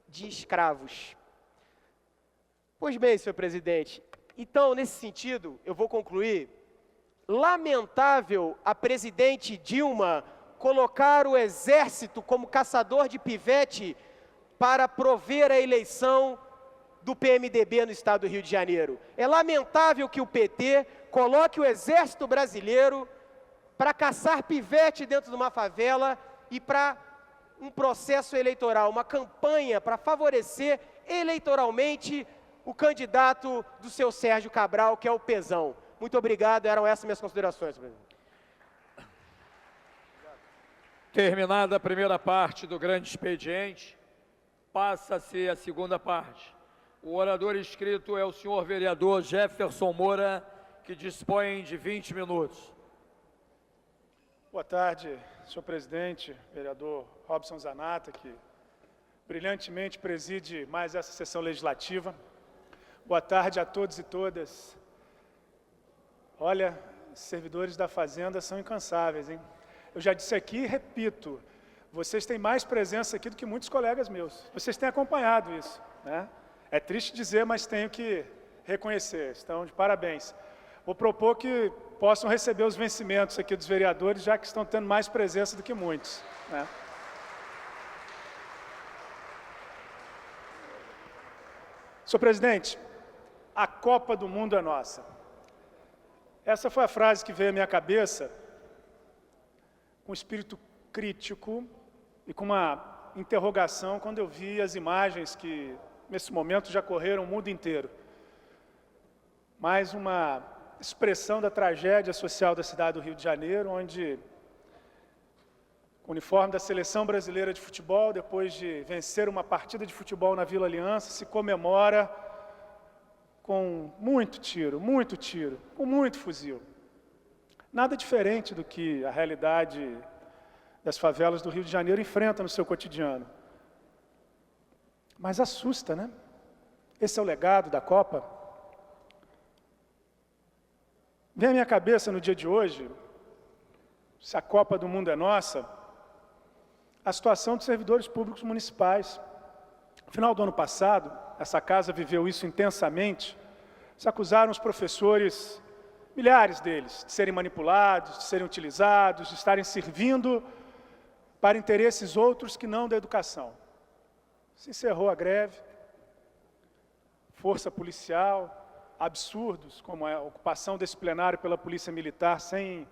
de escravos. Pois bem, senhor presidente, então, nesse sentido, eu vou concluir. Lamentável a presidente Dilma colocar o exército como caçador de pivete para prover a eleição do PMDB no estado do Rio de Janeiro. É lamentável que o PT coloque o exército brasileiro para caçar pivete dentro de uma favela e para um processo eleitoral, uma campanha para favorecer eleitoralmente o candidato do seu Sérgio Cabral, que é o Pezão. Muito obrigado, eram essas minhas considerações, presidente. Terminada a primeira parte do grande expediente, passa-se a segunda parte. O orador inscrito é o senhor vereador Jefferson Moura, que dispõe de 20 minutos. Boa tarde, senhor presidente, vereador Robson Zanata, que brilhantemente preside mais essa sessão legislativa. Boa tarde a todos e todas. Olha, os servidores da Fazenda são incansáveis, hein? Eu já disse aqui e repito, vocês têm mais presença aqui do que muitos colegas meus. Vocês têm acompanhado isso, né? É triste dizer, mas tenho que reconhecer. Estão de parabéns. Vou propor que possam receber os vencimentos aqui dos vereadores, já que estão tendo mais presença do que muitos, né? Senhor presidente, a Copa do Mundo é nossa. Essa foi a frase que veio à minha cabeça, com espírito crítico e com uma interrogação quando eu vi as imagens que, nesse momento, já correram o mundo inteiro. Mais uma expressão da tragédia social da cidade do Rio de Janeiro, onde o uniforme da Seleção Brasileira de Futebol, depois de vencer uma partida de futebol na Vila Aliança, se comemora com muito tiro, com muito fuzil. Nada diferente do que a realidade das favelas do Rio de Janeiro enfrenta no seu cotidiano. Mas assusta, né? Esse é o legado da Copa. Vem à minha cabeça no dia de hoje, se a Copa do Mundo é nossa, a situação dos servidores públicos municipais. No final do ano passado, essa casa viveu isso intensamente, se acusaram os professores, milhares deles, de serem manipulados, de serem utilizados, de estarem servindo para interesses outros que não da educação. Se encerrou a greve, força policial, absurdos, como a ocupação desse plenário pela Polícia Militar sem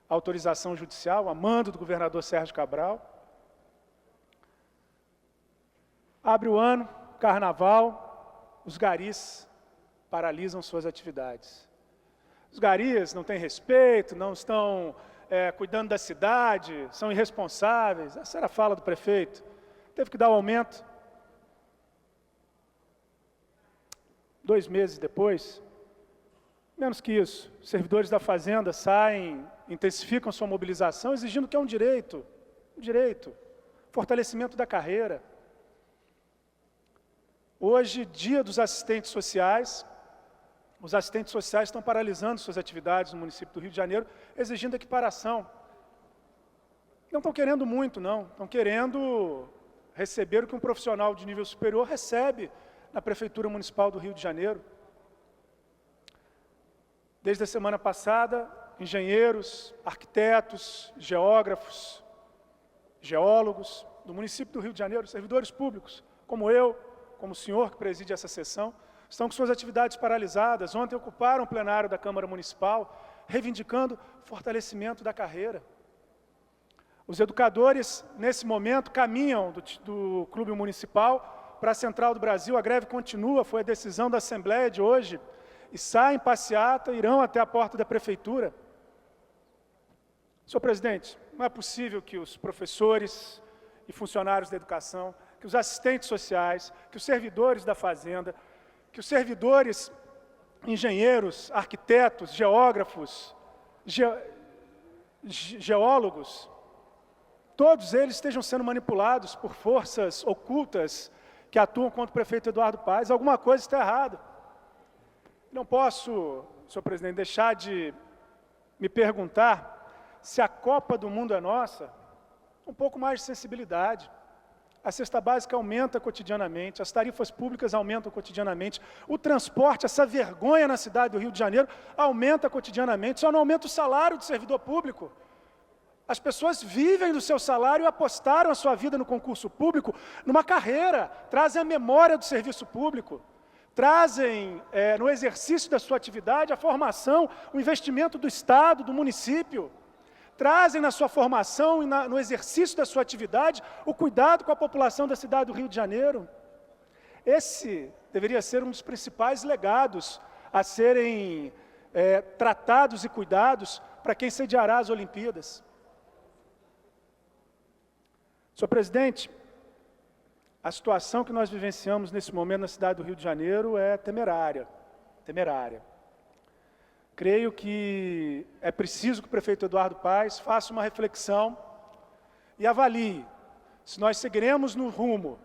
autorização judicial, a mando do governador Sérgio Cabral. Abre o ano, carnaval, os garis paralisam suas atividades. Os garis não têm respeito, não estão cuidando da cidade, são irresponsáveis. Essa era a fala do prefeito. Teve que dar o aumento. 2 meses depois, menos que isso, os servidores da Fazenda saem, intensificam sua mobilização, exigindo que é um direito, fortalecimento da carreira. Hoje, dia dos assistentes sociais, os assistentes sociais estão paralisando suas atividades no município do Rio de Janeiro, exigindo equiparação. Não estão querendo muito, não. Estão querendo receber o que um profissional de nível superior recebe na Prefeitura Municipal do Rio de Janeiro. Desde a semana passada, engenheiros, arquitetos, geógrafos, geólogos do município do Rio de Janeiro, servidores públicos, como eu, como o senhor que preside essa sessão, estão com suas atividades paralisadas. Ontem ocuparam o plenário da Câmara Municipal, reivindicando fortalecimento da carreira. Os educadores, nesse momento, caminham do Clube Municipal para a Central do Brasil. A greve continua, foi a decisão da Assembleia de hoje, e saem em passeata, irão até a porta da Prefeitura. Senhor presidente, não é possível que os professores e funcionários da educação, que os assistentes sociais, que os servidores da Fazenda, que os servidores, engenheiros, arquitetos, geógrafos, geólogos, todos eles estejam sendo manipulados por forças ocultas que atuam contra o prefeito Eduardo Paes. Alguma coisa está errada. Não posso, senhor presidente, deixar de me perguntar se a Copa do Mundo é nossa, um pouco mais de sensibilidade. A cesta básica aumenta cotidianamente, as tarifas públicas aumentam cotidianamente, o transporte, essa vergonha na cidade do Rio de Janeiro, aumenta cotidianamente, só não aumenta o salário do servidor público. As pessoas vivem do seu salário e apostaram a sua vida no concurso público, numa carreira, trazem a memória do serviço público, trazem no exercício da sua atividade a formação, o investimento do Estado, do município, trazem na sua formação e no exercício da sua atividade o cuidado com a população da cidade do Rio de Janeiro. Esse deveria ser um dos principais legados a serem tratados e cuidados para quem sediará as Olimpíadas. Senhor presidente, a situação que nós vivenciamos nesse momento na cidade do Rio de Janeiro é temerária. Creio que é preciso que o prefeito Eduardo Paes faça uma reflexão e avalie se nós seguiremos no rumo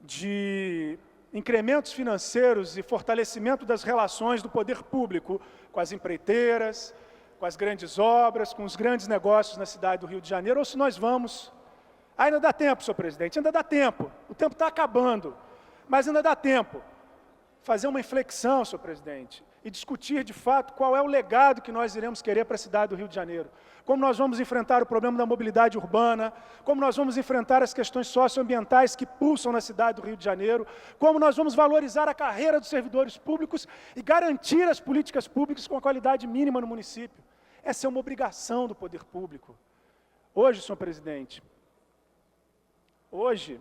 de incrementos financeiros e fortalecimento das relações do poder público com as empreiteiras, com as grandes obras, com os grandes negócios na cidade do Rio de Janeiro, ou se nós vamos... Ainda dá tempo, senhor presidente, ainda dá tempo. O tempo está acabando, mas ainda dá tempo. Fazer uma inflexão, senhor presidente, e discutir de fato qual é o legado que nós iremos querer para a cidade do Rio de Janeiro. Como nós vamos enfrentar o problema da mobilidade urbana, como nós vamos enfrentar as questões socioambientais que pulsam na cidade do Rio de Janeiro, como nós vamos valorizar a carreira dos servidores públicos e garantir as políticas públicas com a qualidade mínima no município. Essa é uma obrigação do poder público. Hoje, senhor presidente, hoje,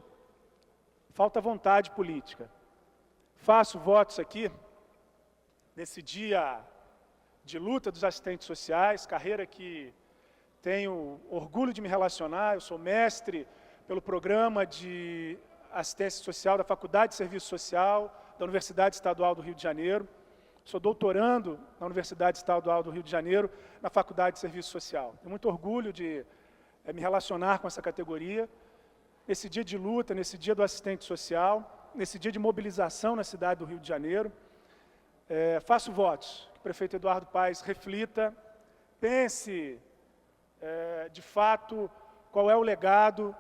falta vontade política. Faço votos aqui, nesse dia de luta dos assistentes sociais, carreira que tenho orgulho de me relacionar. Eu sou mestre pelo programa de assistência social da Faculdade de Serviço Social da Universidade Estadual do Rio de Janeiro. Sou doutorando na Universidade Estadual do Rio de Janeiro, na Faculdade de Serviço Social. Tenho muito orgulho de me relacionar com essa categoria. Nesse dia de luta, nesse dia do assistente social, nesse dia de mobilização na cidade do Rio de Janeiro, faço votos que o prefeito Eduardo Paes reflita, pense de fato qual é o legado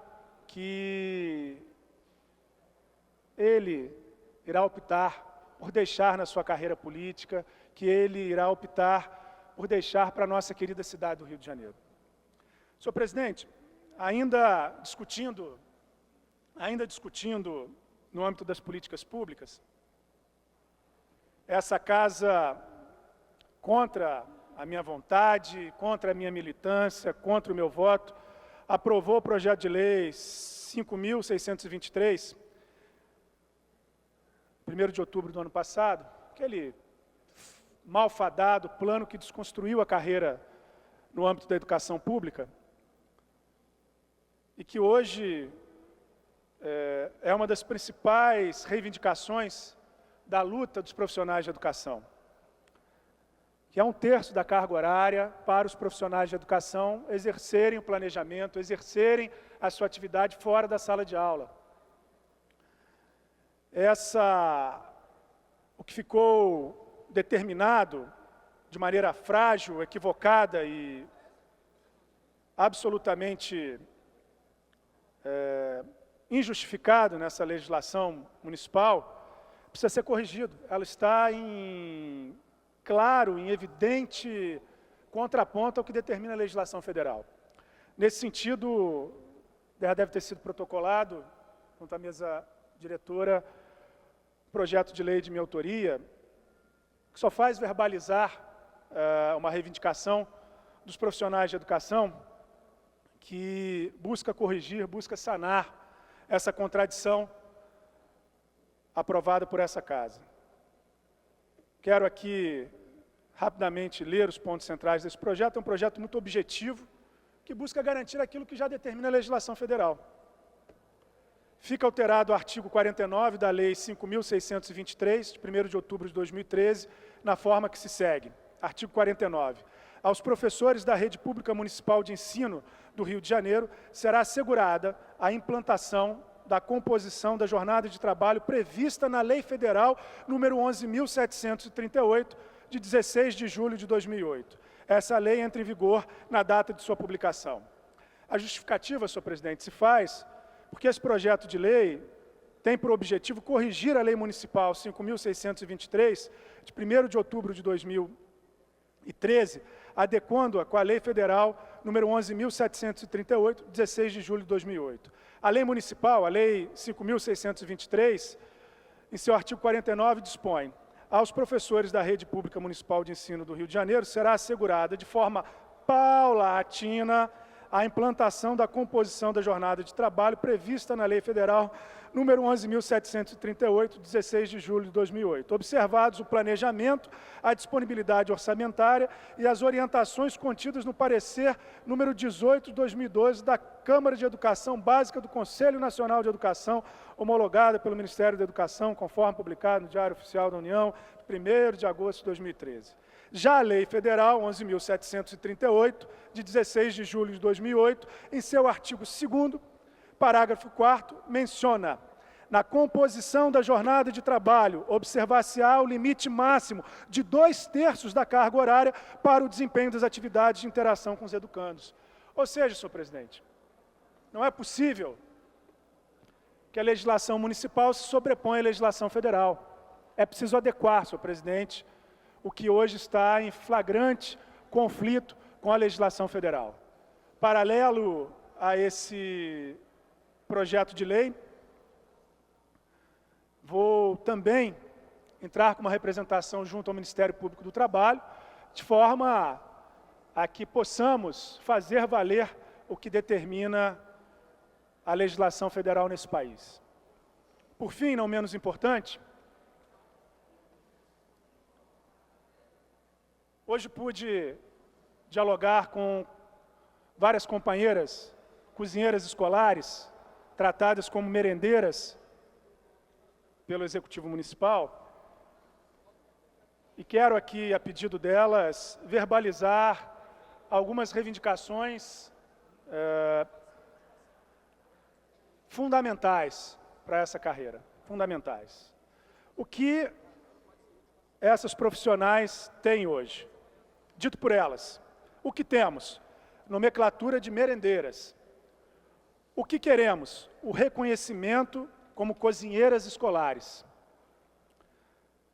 que ele irá optar por deixar na sua carreira política, que ele irá optar por deixar para a nossa querida cidade do Rio de Janeiro. Senhor presidente, ainda discutindo no âmbito das políticas públicas, essa casa, contra a minha vontade, contra a minha militância, contra o meu voto, aprovou o projeto de lei 5.623, 1º de outubro do ano passado, aquele malfadado plano que desconstruiu a carreira no âmbito da educação pública, e que hoje é uma das principais reivindicações da luta dos profissionais de educação, que é 1/3 da carga horária para os profissionais de educação exercerem o planejamento, exercerem a sua atividade fora da sala de aula. O que ficou determinado de maneira frágil, equivocada e absolutamente injustificado nessa legislação municipal, precisa ser corrigido. Ela está em evidente contraponto ao que determina a legislação federal. Nesse sentido, já deve ter sido protocolado, junto à mesa diretora, projeto de lei de minha autoria, que só faz verbalizar uma reivindicação dos profissionais de educação, que busca corrigir, busca sanar essa contradição aprovada por essa casa. Quero aqui, rapidamente, ler os pontos centrais desse projeto. É um projeto muito objetivo, que busca garantir aquilo que já determina a legislação federal. Fica alterado o artigo 49 da Lei 5.623, de 1º de outubro de 2013, na forma que se segue. Artigo 49. Aos professores da rede pública municipal de ensino do Rio de Janeiro será assegurada a implantação da composição da jornada de trabalho prevista na Lei Federal número 11.738, de 16 de julho de 2008. Essa lei entra em vigor na data de sua publicação. A justificativa, senhor presidente, se faz porque esse projeto de lei tem por objetivo corrigir a Lei Municipal 5.623, de 1º de outubro de 2013, adequando-a com a Lei Federal número 11.738, 16 de julho de 2008. A Lei Municipal, a Lei 5.623, em seu artigo 49, dispõe: aos professores da rede pública municipal de ensino do Rio de Janeiro será assegurada de forma paulatina a implantação da composição da jornada de trabalho prevista na Lei Federal número 11.738, 16 de julho de 2008, observados o planejamento, a disponibilidade orçamentária e as orientações contidas no parecer número 18 de 2012 da Câmara de Educação Básica do Conselho Nacional de Educação, homologada pelo Ministério da Educação, conforme publicado no Diário Oficial da União, 1º de agosto de 2013. Já a Lei Federal 11.738, de 16 de julho de 2008, em seu artigo 2º, parágrafo 4º, menciona: na composição da jornada de trabalho, observar-se-á o limite máximo de 2/3 da carga horária para o desempenho das atividades de interação com os educandos. Ou seja, senhor presidente, não é possível que a legislação municipal se sobreponha à legislação federal. É preciso adequar, senhor presidente, o que hoje está em flagrante conflito com a legislação federal. Paralelo a esse projeto de lei, vou também entrar com uma representação junto ao Ministério Público do Trabalho, de forma a que possamos fazer valer o que determina a legislação federal nesse país. Por fim, não menos importante, hoje pude dialogar com várias companheiras, cozinheiras escolares, tratadas como merendeiras pelo Executivo Municipal, e quero aqui, a pedido delas, verbalizar algumas reivindicações fundamentais para essa carreira, fundamentais. O que essas profissionais têm hoje? Dito por elas, o que temos? Nomenclatura de merendeiras. O que queremos? O reconhecimento como cozinheiras escolares.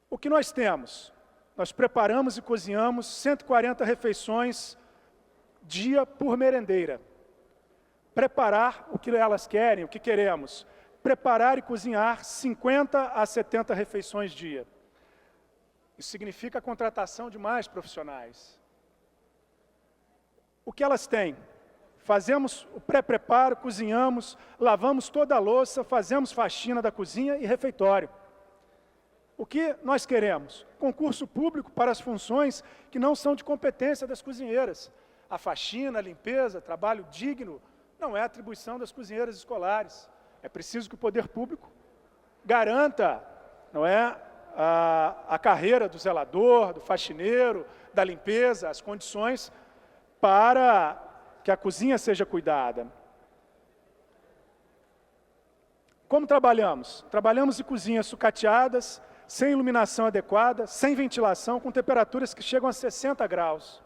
O que nós temos? Nós preparamos e cozinhamos 140 refeições dia por merendeira. Preparar o que elas querem, o que queremos. Preparar e cozinhar 50 a 70 refeições dia. Isso significa a contratação de mais profissionais. O que elas têm? Fazemos o pré-preparo, cozinhamos, lavamos toda a louça, fazemos faxina da cozinha e refeitório. O que nós queremos? Concurso público para as funções que não são de competência das cozinheiras. A faxina, a limpeza, trabalho digno, não é atribuição das cozinheiras escolares. É preciso que o poder público garanta, não é, a carreira do zelador, do faxineiro, da limpeza, as condições para que a cozinha seja cuidada. Como trabalhamos? Trabalhamos em cozinhas sucateadas, sem iluminação adequada, sem ventilação, com temperaturas que chegam a 60 graus.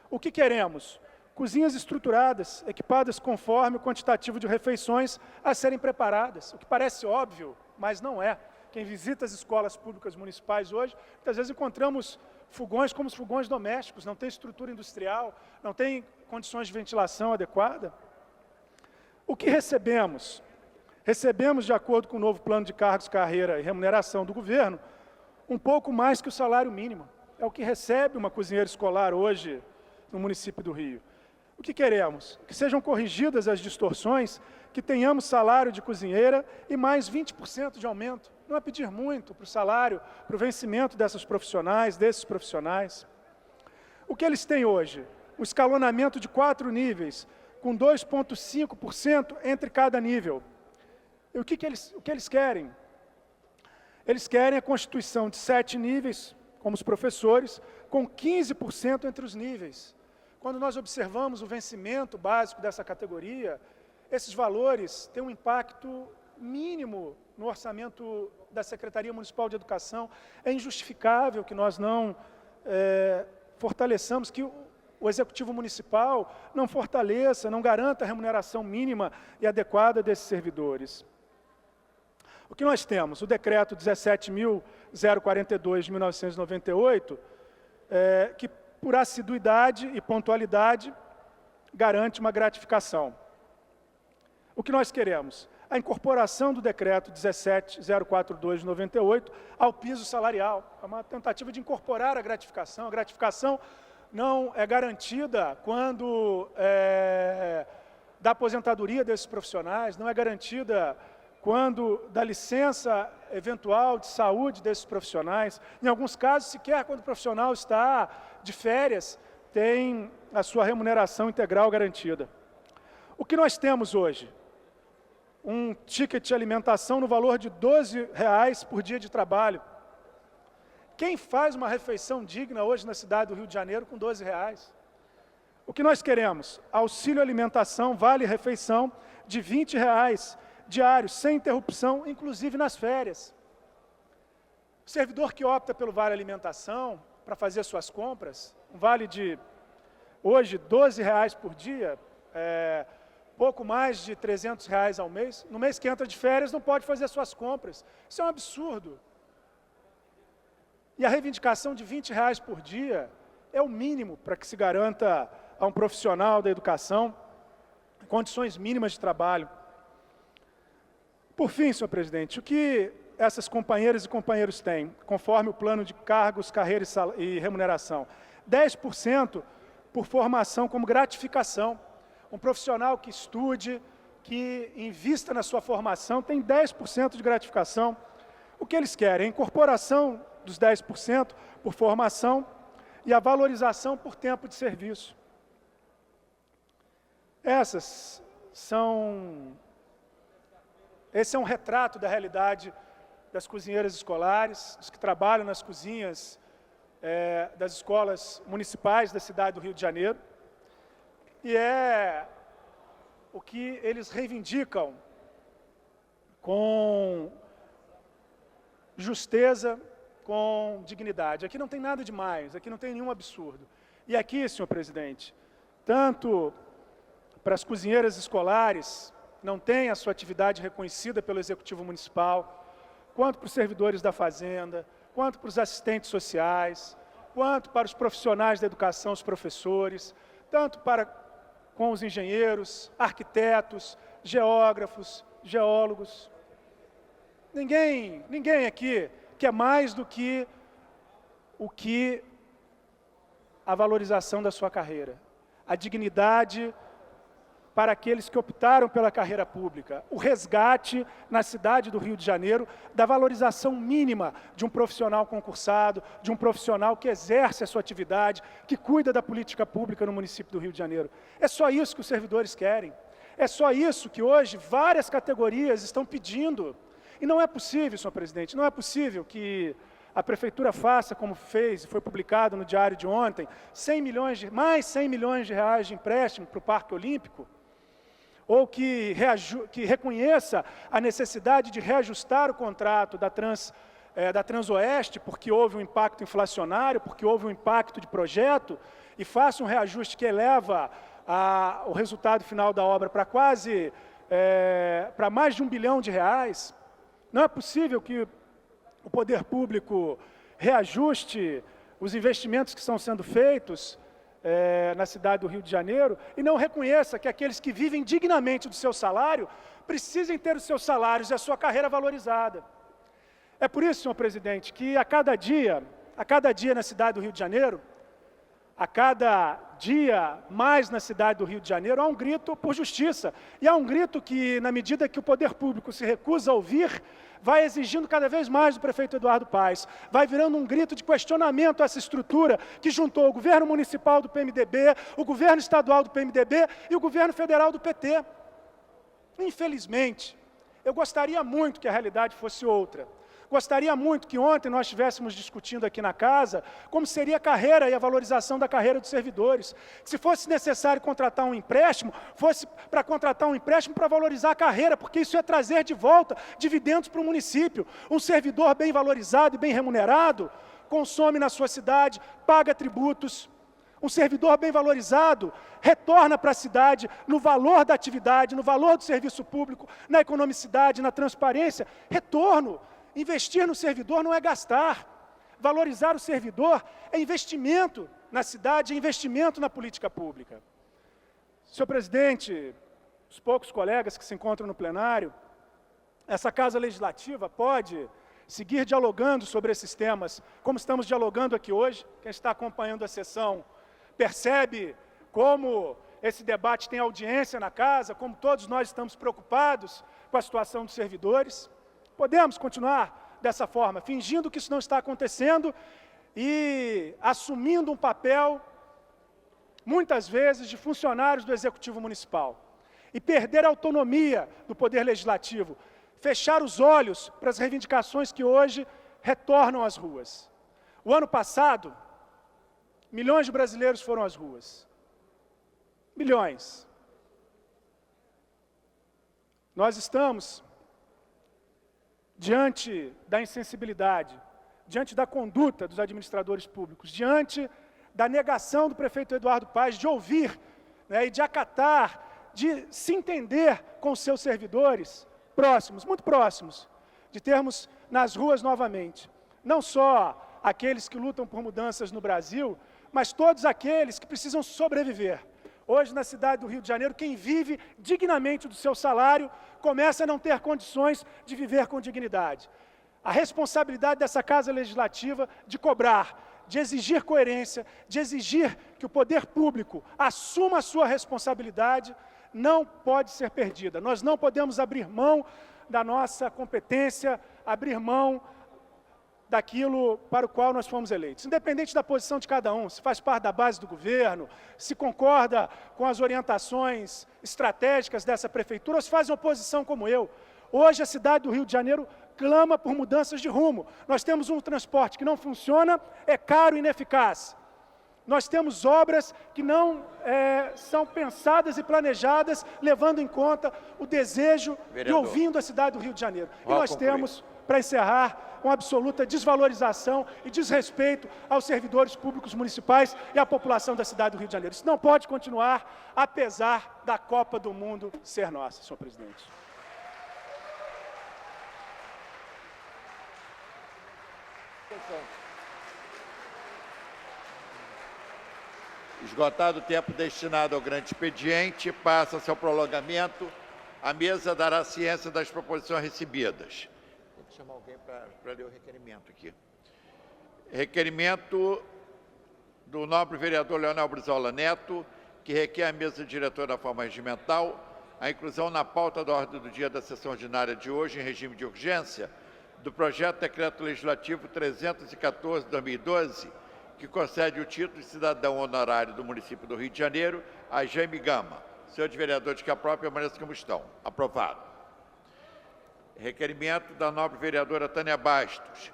O que queremos? Cozinhas estruturadas, equipadas conforme o quantitativo de refeições a serem preparadas, o que parece óbvio, mas não é. Quem visita as escolas públicas municipais hoje, muitas vezes encontramos fogões como os fogões domésticos, não tem estrutura industrial, não tem condições de ventilação adequada. O que recebemos? Recebemos, de acordo com o novo plano de cargos, carreira e remuneração do governo, um pouco mais que o salário mínimo. É o que recebe uma cozinheira escolar hoje no município do Rio. O que queremos? Que sejam corrigidas as distorções, que tenhamos salário de cozinheira e mais 20% de aumento. Não é pedir muito para o salário, para o vencimento dessas profissionais, desses profissionais. O que eles têm hoje? Um escalonamento de 4 níveis, com 2,5% entre cada nível. E o que eles querem? Eles querem a constituição de 7 níveis, como os professores, com 15% entre os níveis. Quando nós observamos o vencimento básico dessa categoria, esses valores têm um impacto mínimo no orçamento da Secretaria Municipal de Educação. É injustificável que nós não fortaleçamos, que o Executivo Municipal não fortaleça, não garanta a remuneração mínima e adequada desses servidores. O que nós temos? O decreto 17.042 de 1998, que por assiduidade e pontualidade garante uma gratificação. O que nós queremos? A incorporação do decreto 17.042 de 98 ao piso salarial. É uma tentativa de incorporar a gratificação. A gratificação não é garantida quando da aposentadoria desses profissionais, não é garantida quando da licença eventual de saúde desses profissionais. Em alguns casos, sequer quando o profissional está de férias, tem a sua remuneração integral garantida. O que nós temos hoje? Um ticket de alimentação no valor de R$ 12,00 por dia de trabalho. Quem faz uma refeição digna hoje na cidade do Rio de Janeiro com R$ 12,00? O que nós queremos? Auxílio alimentação, vale refeição de R$ 20,00 diários, sem interrupção, inclusive nas férias. O servidor que opta pelo vale alimentação para fazer suas compras, um vale de, hoje, R$ 12,00 por dia, pouco mais de R$ 300,00 ao mês, no mês que entra de férias não pode fazer suas compras. Isso é um absurdo. E a reivindicação de R$ 20,00 por dia é o mínimo para que se garanta a um profissional da educação condições mínimas de trabalho. Por fim, senhor presidente, o que essas companheiras e companheiros têm, conforme o plano de cargos, carreira e remuneração? 10% por formação como gratificação. Um profissional que estude, que invista na sua formação, tem 10% de gratificação. O que eles querem? A incorporação dos 10% por formação e a valorização por tempo de serviço. Esse é um retrato da realidade das cozinheiras escolares, dos que trabalham nas cozinhas das escolas municipais da cidade do Rio de Janeiro. E é o que eles reivindicam com justeza, com dignidade. Aqui não tem nada demais, aqui não tem nenhum absurdo. E aqui, senhor presidente, tanto para as cozinheiras escolares, não têm a sua atividade reconhecida pelo Executivo Municipal, quanto para os servidores da Fazenda, quanto para os assistentes sociais, quanto para os profissionais da educação, os professores, tanto para com os engenheiros, arquitetos, geógrafos, geólogos. Ninguém aqui quer mais do que a valorização da sua carreira, a dignidade para aqueles que optaram pela carreira pública, o resgate na cidade do Rio de Janeiro da valorização mínima de um profissional concursado, de um profissional que exerce a sua atividade, que cuida da política pública no município do Rio de Janeiro. É só isso que os servidores querem. É só isso que hoje várias categorias estão pedindo. E não é possível, senhor presidente, não é possível que a Prefeitura faça, como fez, foi publicado no Diário de ontem, mais 100 milhões de reais de empréstimo para o Parque Olímpico, ou que reconheça a necessidade de reajustar o contrato da Transoeste, porque houve um impacto inflacionário, porque houve um impacto de projeto, e faça um reajuste que eleva o resultado final da obra para para mais de R$1 bilhão. Não é possível que o poder público reajuste os investimentos que estão sendo feitos na cidade do Rio de Janeiro e não reconheça que aqueles que vivem dignamente do seu salário precisem ter os seus salários e a sua carreira valorizada. É por isso, senhor presidente, que a cada dia na cidade do Rio de Janeiro, a cada dia mais na cidade do Rio de Janeiro, há um grito por justiça. E há um grito que, na medida que o poder público se recusa a ouvir, vai exigindo cada vez mais do prefeito Eduardo Paes. Vai virando um grito de questionamento a essa estrutura que juntou o governo municipal do PMDB, o governo estadual do PMDB e o governo federal do PT. Infelizmente, eu gostaria muito que a realidade fosse outra. Gostaria muito que ontem nós estivéssemos discutindo aqui na casa como seria a carreira e a valorização da carreira dos servidores. Se fosse necessário contratar um empréstimo, fosse para contratar um empréstimo para valorizar a carreira, porque isso ia trazer de volta dividendos para o município. Um servidor bem valorizado e bem remunerado consome na sua cidade, paga tributos. Um servidor bem valorizado retorna para a cidade no valor da atividade, no valor do serviço público, na economicidade, na transparência. Retorno. Investir no servidor não é gastar. Valorizar o servidor é investimento na cidade, é investimento na política pública. Senhor presidente, os poucos colegas que se encontram no plenário, essa Casa Legislativa pode seguir dialogando sobre esses temas, como estamos dialogando aqui hoje. Quem está acompanhando a sessão percebe como esse debate tem audiência na casa, como todos nós estamos preocupados com a situação dos servidores. Podemos continuar dessa forma, fingindo que isso não está acontecendo e assumindo um papel, muitas vezes, de funcionários do Executivo Municipal. E perder a autonomia do Poder Legislativo, fechar os olhos para as reivindicações que hoje retornam às ruas. O ano passado, milhões de brasileiros foram às ruas. Milhões. Nós estamos diante da insensibilidade, diante da conduta dos administradores públicos, diante da negação do prefeito Eduardo Paes de ouvir, e de acatar, de se entender com os seus servidores próximos, muito próximos, de termos nas ruas novamente, não só aqueles que lutam por mudanças no Brasil, mas todos aqueles que precisam sobreviver. Hoje, na cidade do Rio de Janeiro, quem vive dignamente do seu salário começa a não ter condições de viver com dignidade. A responsabilidade dessa Casa Legislativa de cobrar, de exigir coerência, de exigir que o poder público assuma a sua responsabilidade, não pode ser perdida. Nós não podemos abrir mão da nossa competência, abrir mão daquilo para o qual nós fomos eleitos. Independente da posição de cada um, se faz parte da base do governo, se concorda com as orientações estratégicas dessa prefeitura, ou se faz oposição como eu. Hoje a cidade do Rio de Janeiro clama por mudanças de rumo. Nós temos um transporte que não funciona, é caro e ineficaz. Nós temos obras que não são pensadas e planejadas, levando em conta o desejo e ouvindo a cidade do Rio de Janeiro. E nós temos, para encerrar, uma absoluta desvalorização e desrespeito aos servidores públicos municipais e à população da cidade do Rio de Janeiro. Isso não pode continuar, apesar da Copa do Mundo ser nossa, senhor presidente. Esgotado o tempo destinado ao grande expediente, passa-se ao prolongamento. A mesa dará ciência das proposições recebidas. Tem que chamar alguém para ler o requerimento aqui. Requerimento do nobre vereador Leonel Brizola Neto, que requer à mesa diretora da forma regimental a inclusão na pauta da ordem do dia da sessão ordinária de hoje, em regime de urgência, do projeto de decreto legislativo 314/2012, que concede o título de cidadão honorário do município do Rio de Janeiro a Jaime Gama. Senhores vereadores, que aprovam, permaneçam como estão. Aprovado. Requerimento da nobre vereadora Tânia Bastos,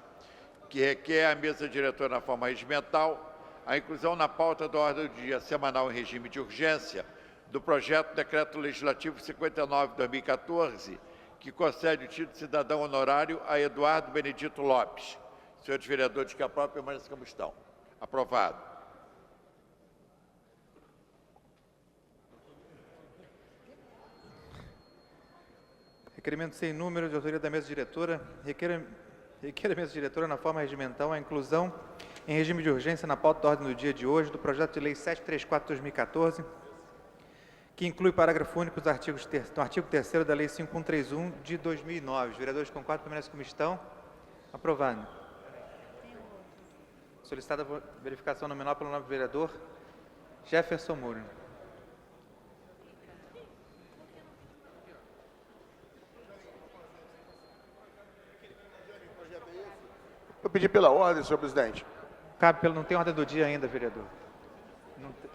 que requer à mesa diretora na forma regimental a inclusão na pauta da ordem do dia semanal em regime de urgência do projeto de decreto legislativo 59/2014, que concede o título de cidadão honorário a Eduardo Benedito Lopes. Senhores vereadores, que aprovam, permaneçam como estão. Aprovado. Requerimento sem número, de autoria da mesa diretora. Requer a mesa diretora, na forma regimental, a inclusão em regime de urgência na pauta da ordem do dia de hoje do projeto de lei 734/2014, que inclui parágrafo único no artigo 3º da lei 5131 de 2009. Os vereadores concordam, permanecem como estão. Aprovado. Solicitada verificação nominal pelo nobre vereador Jefferson Moura. Eu pedi pela ordem, senhor presidente. Não tem ordem do dia ainda, vereador. Não tem.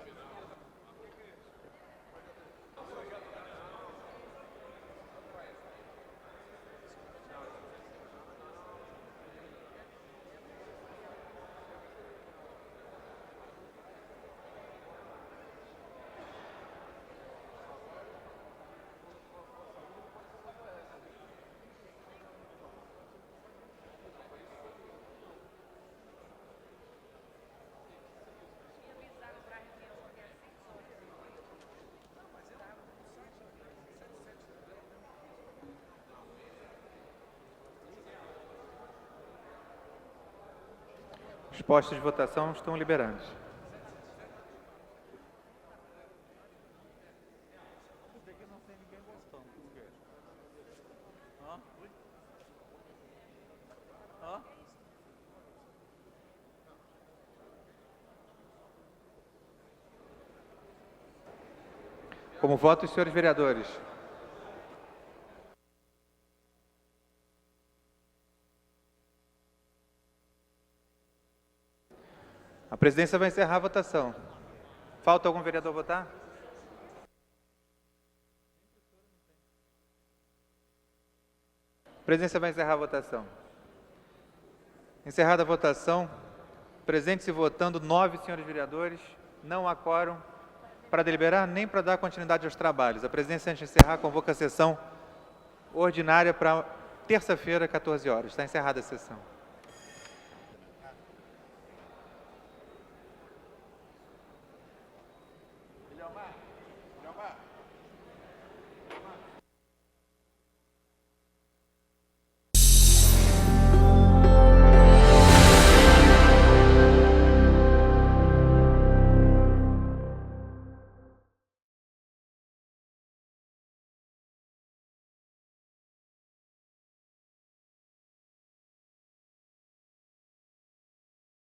Os postos de votação estão liberados. Como votam os senhores vereadores? A presidência vai encerrar a votação. Falta algum vereador votar? A presidência vai encerrar a votação. Encerrada a votação, presentes e votando 9 senhores vereadores, não há quórum para deliberar nem para dar continuidade aos trabalhos. A presidência, antes de encerrar, convoca a sessão ordinária para terça-feira, 14 horas. Está encerrada a sessão.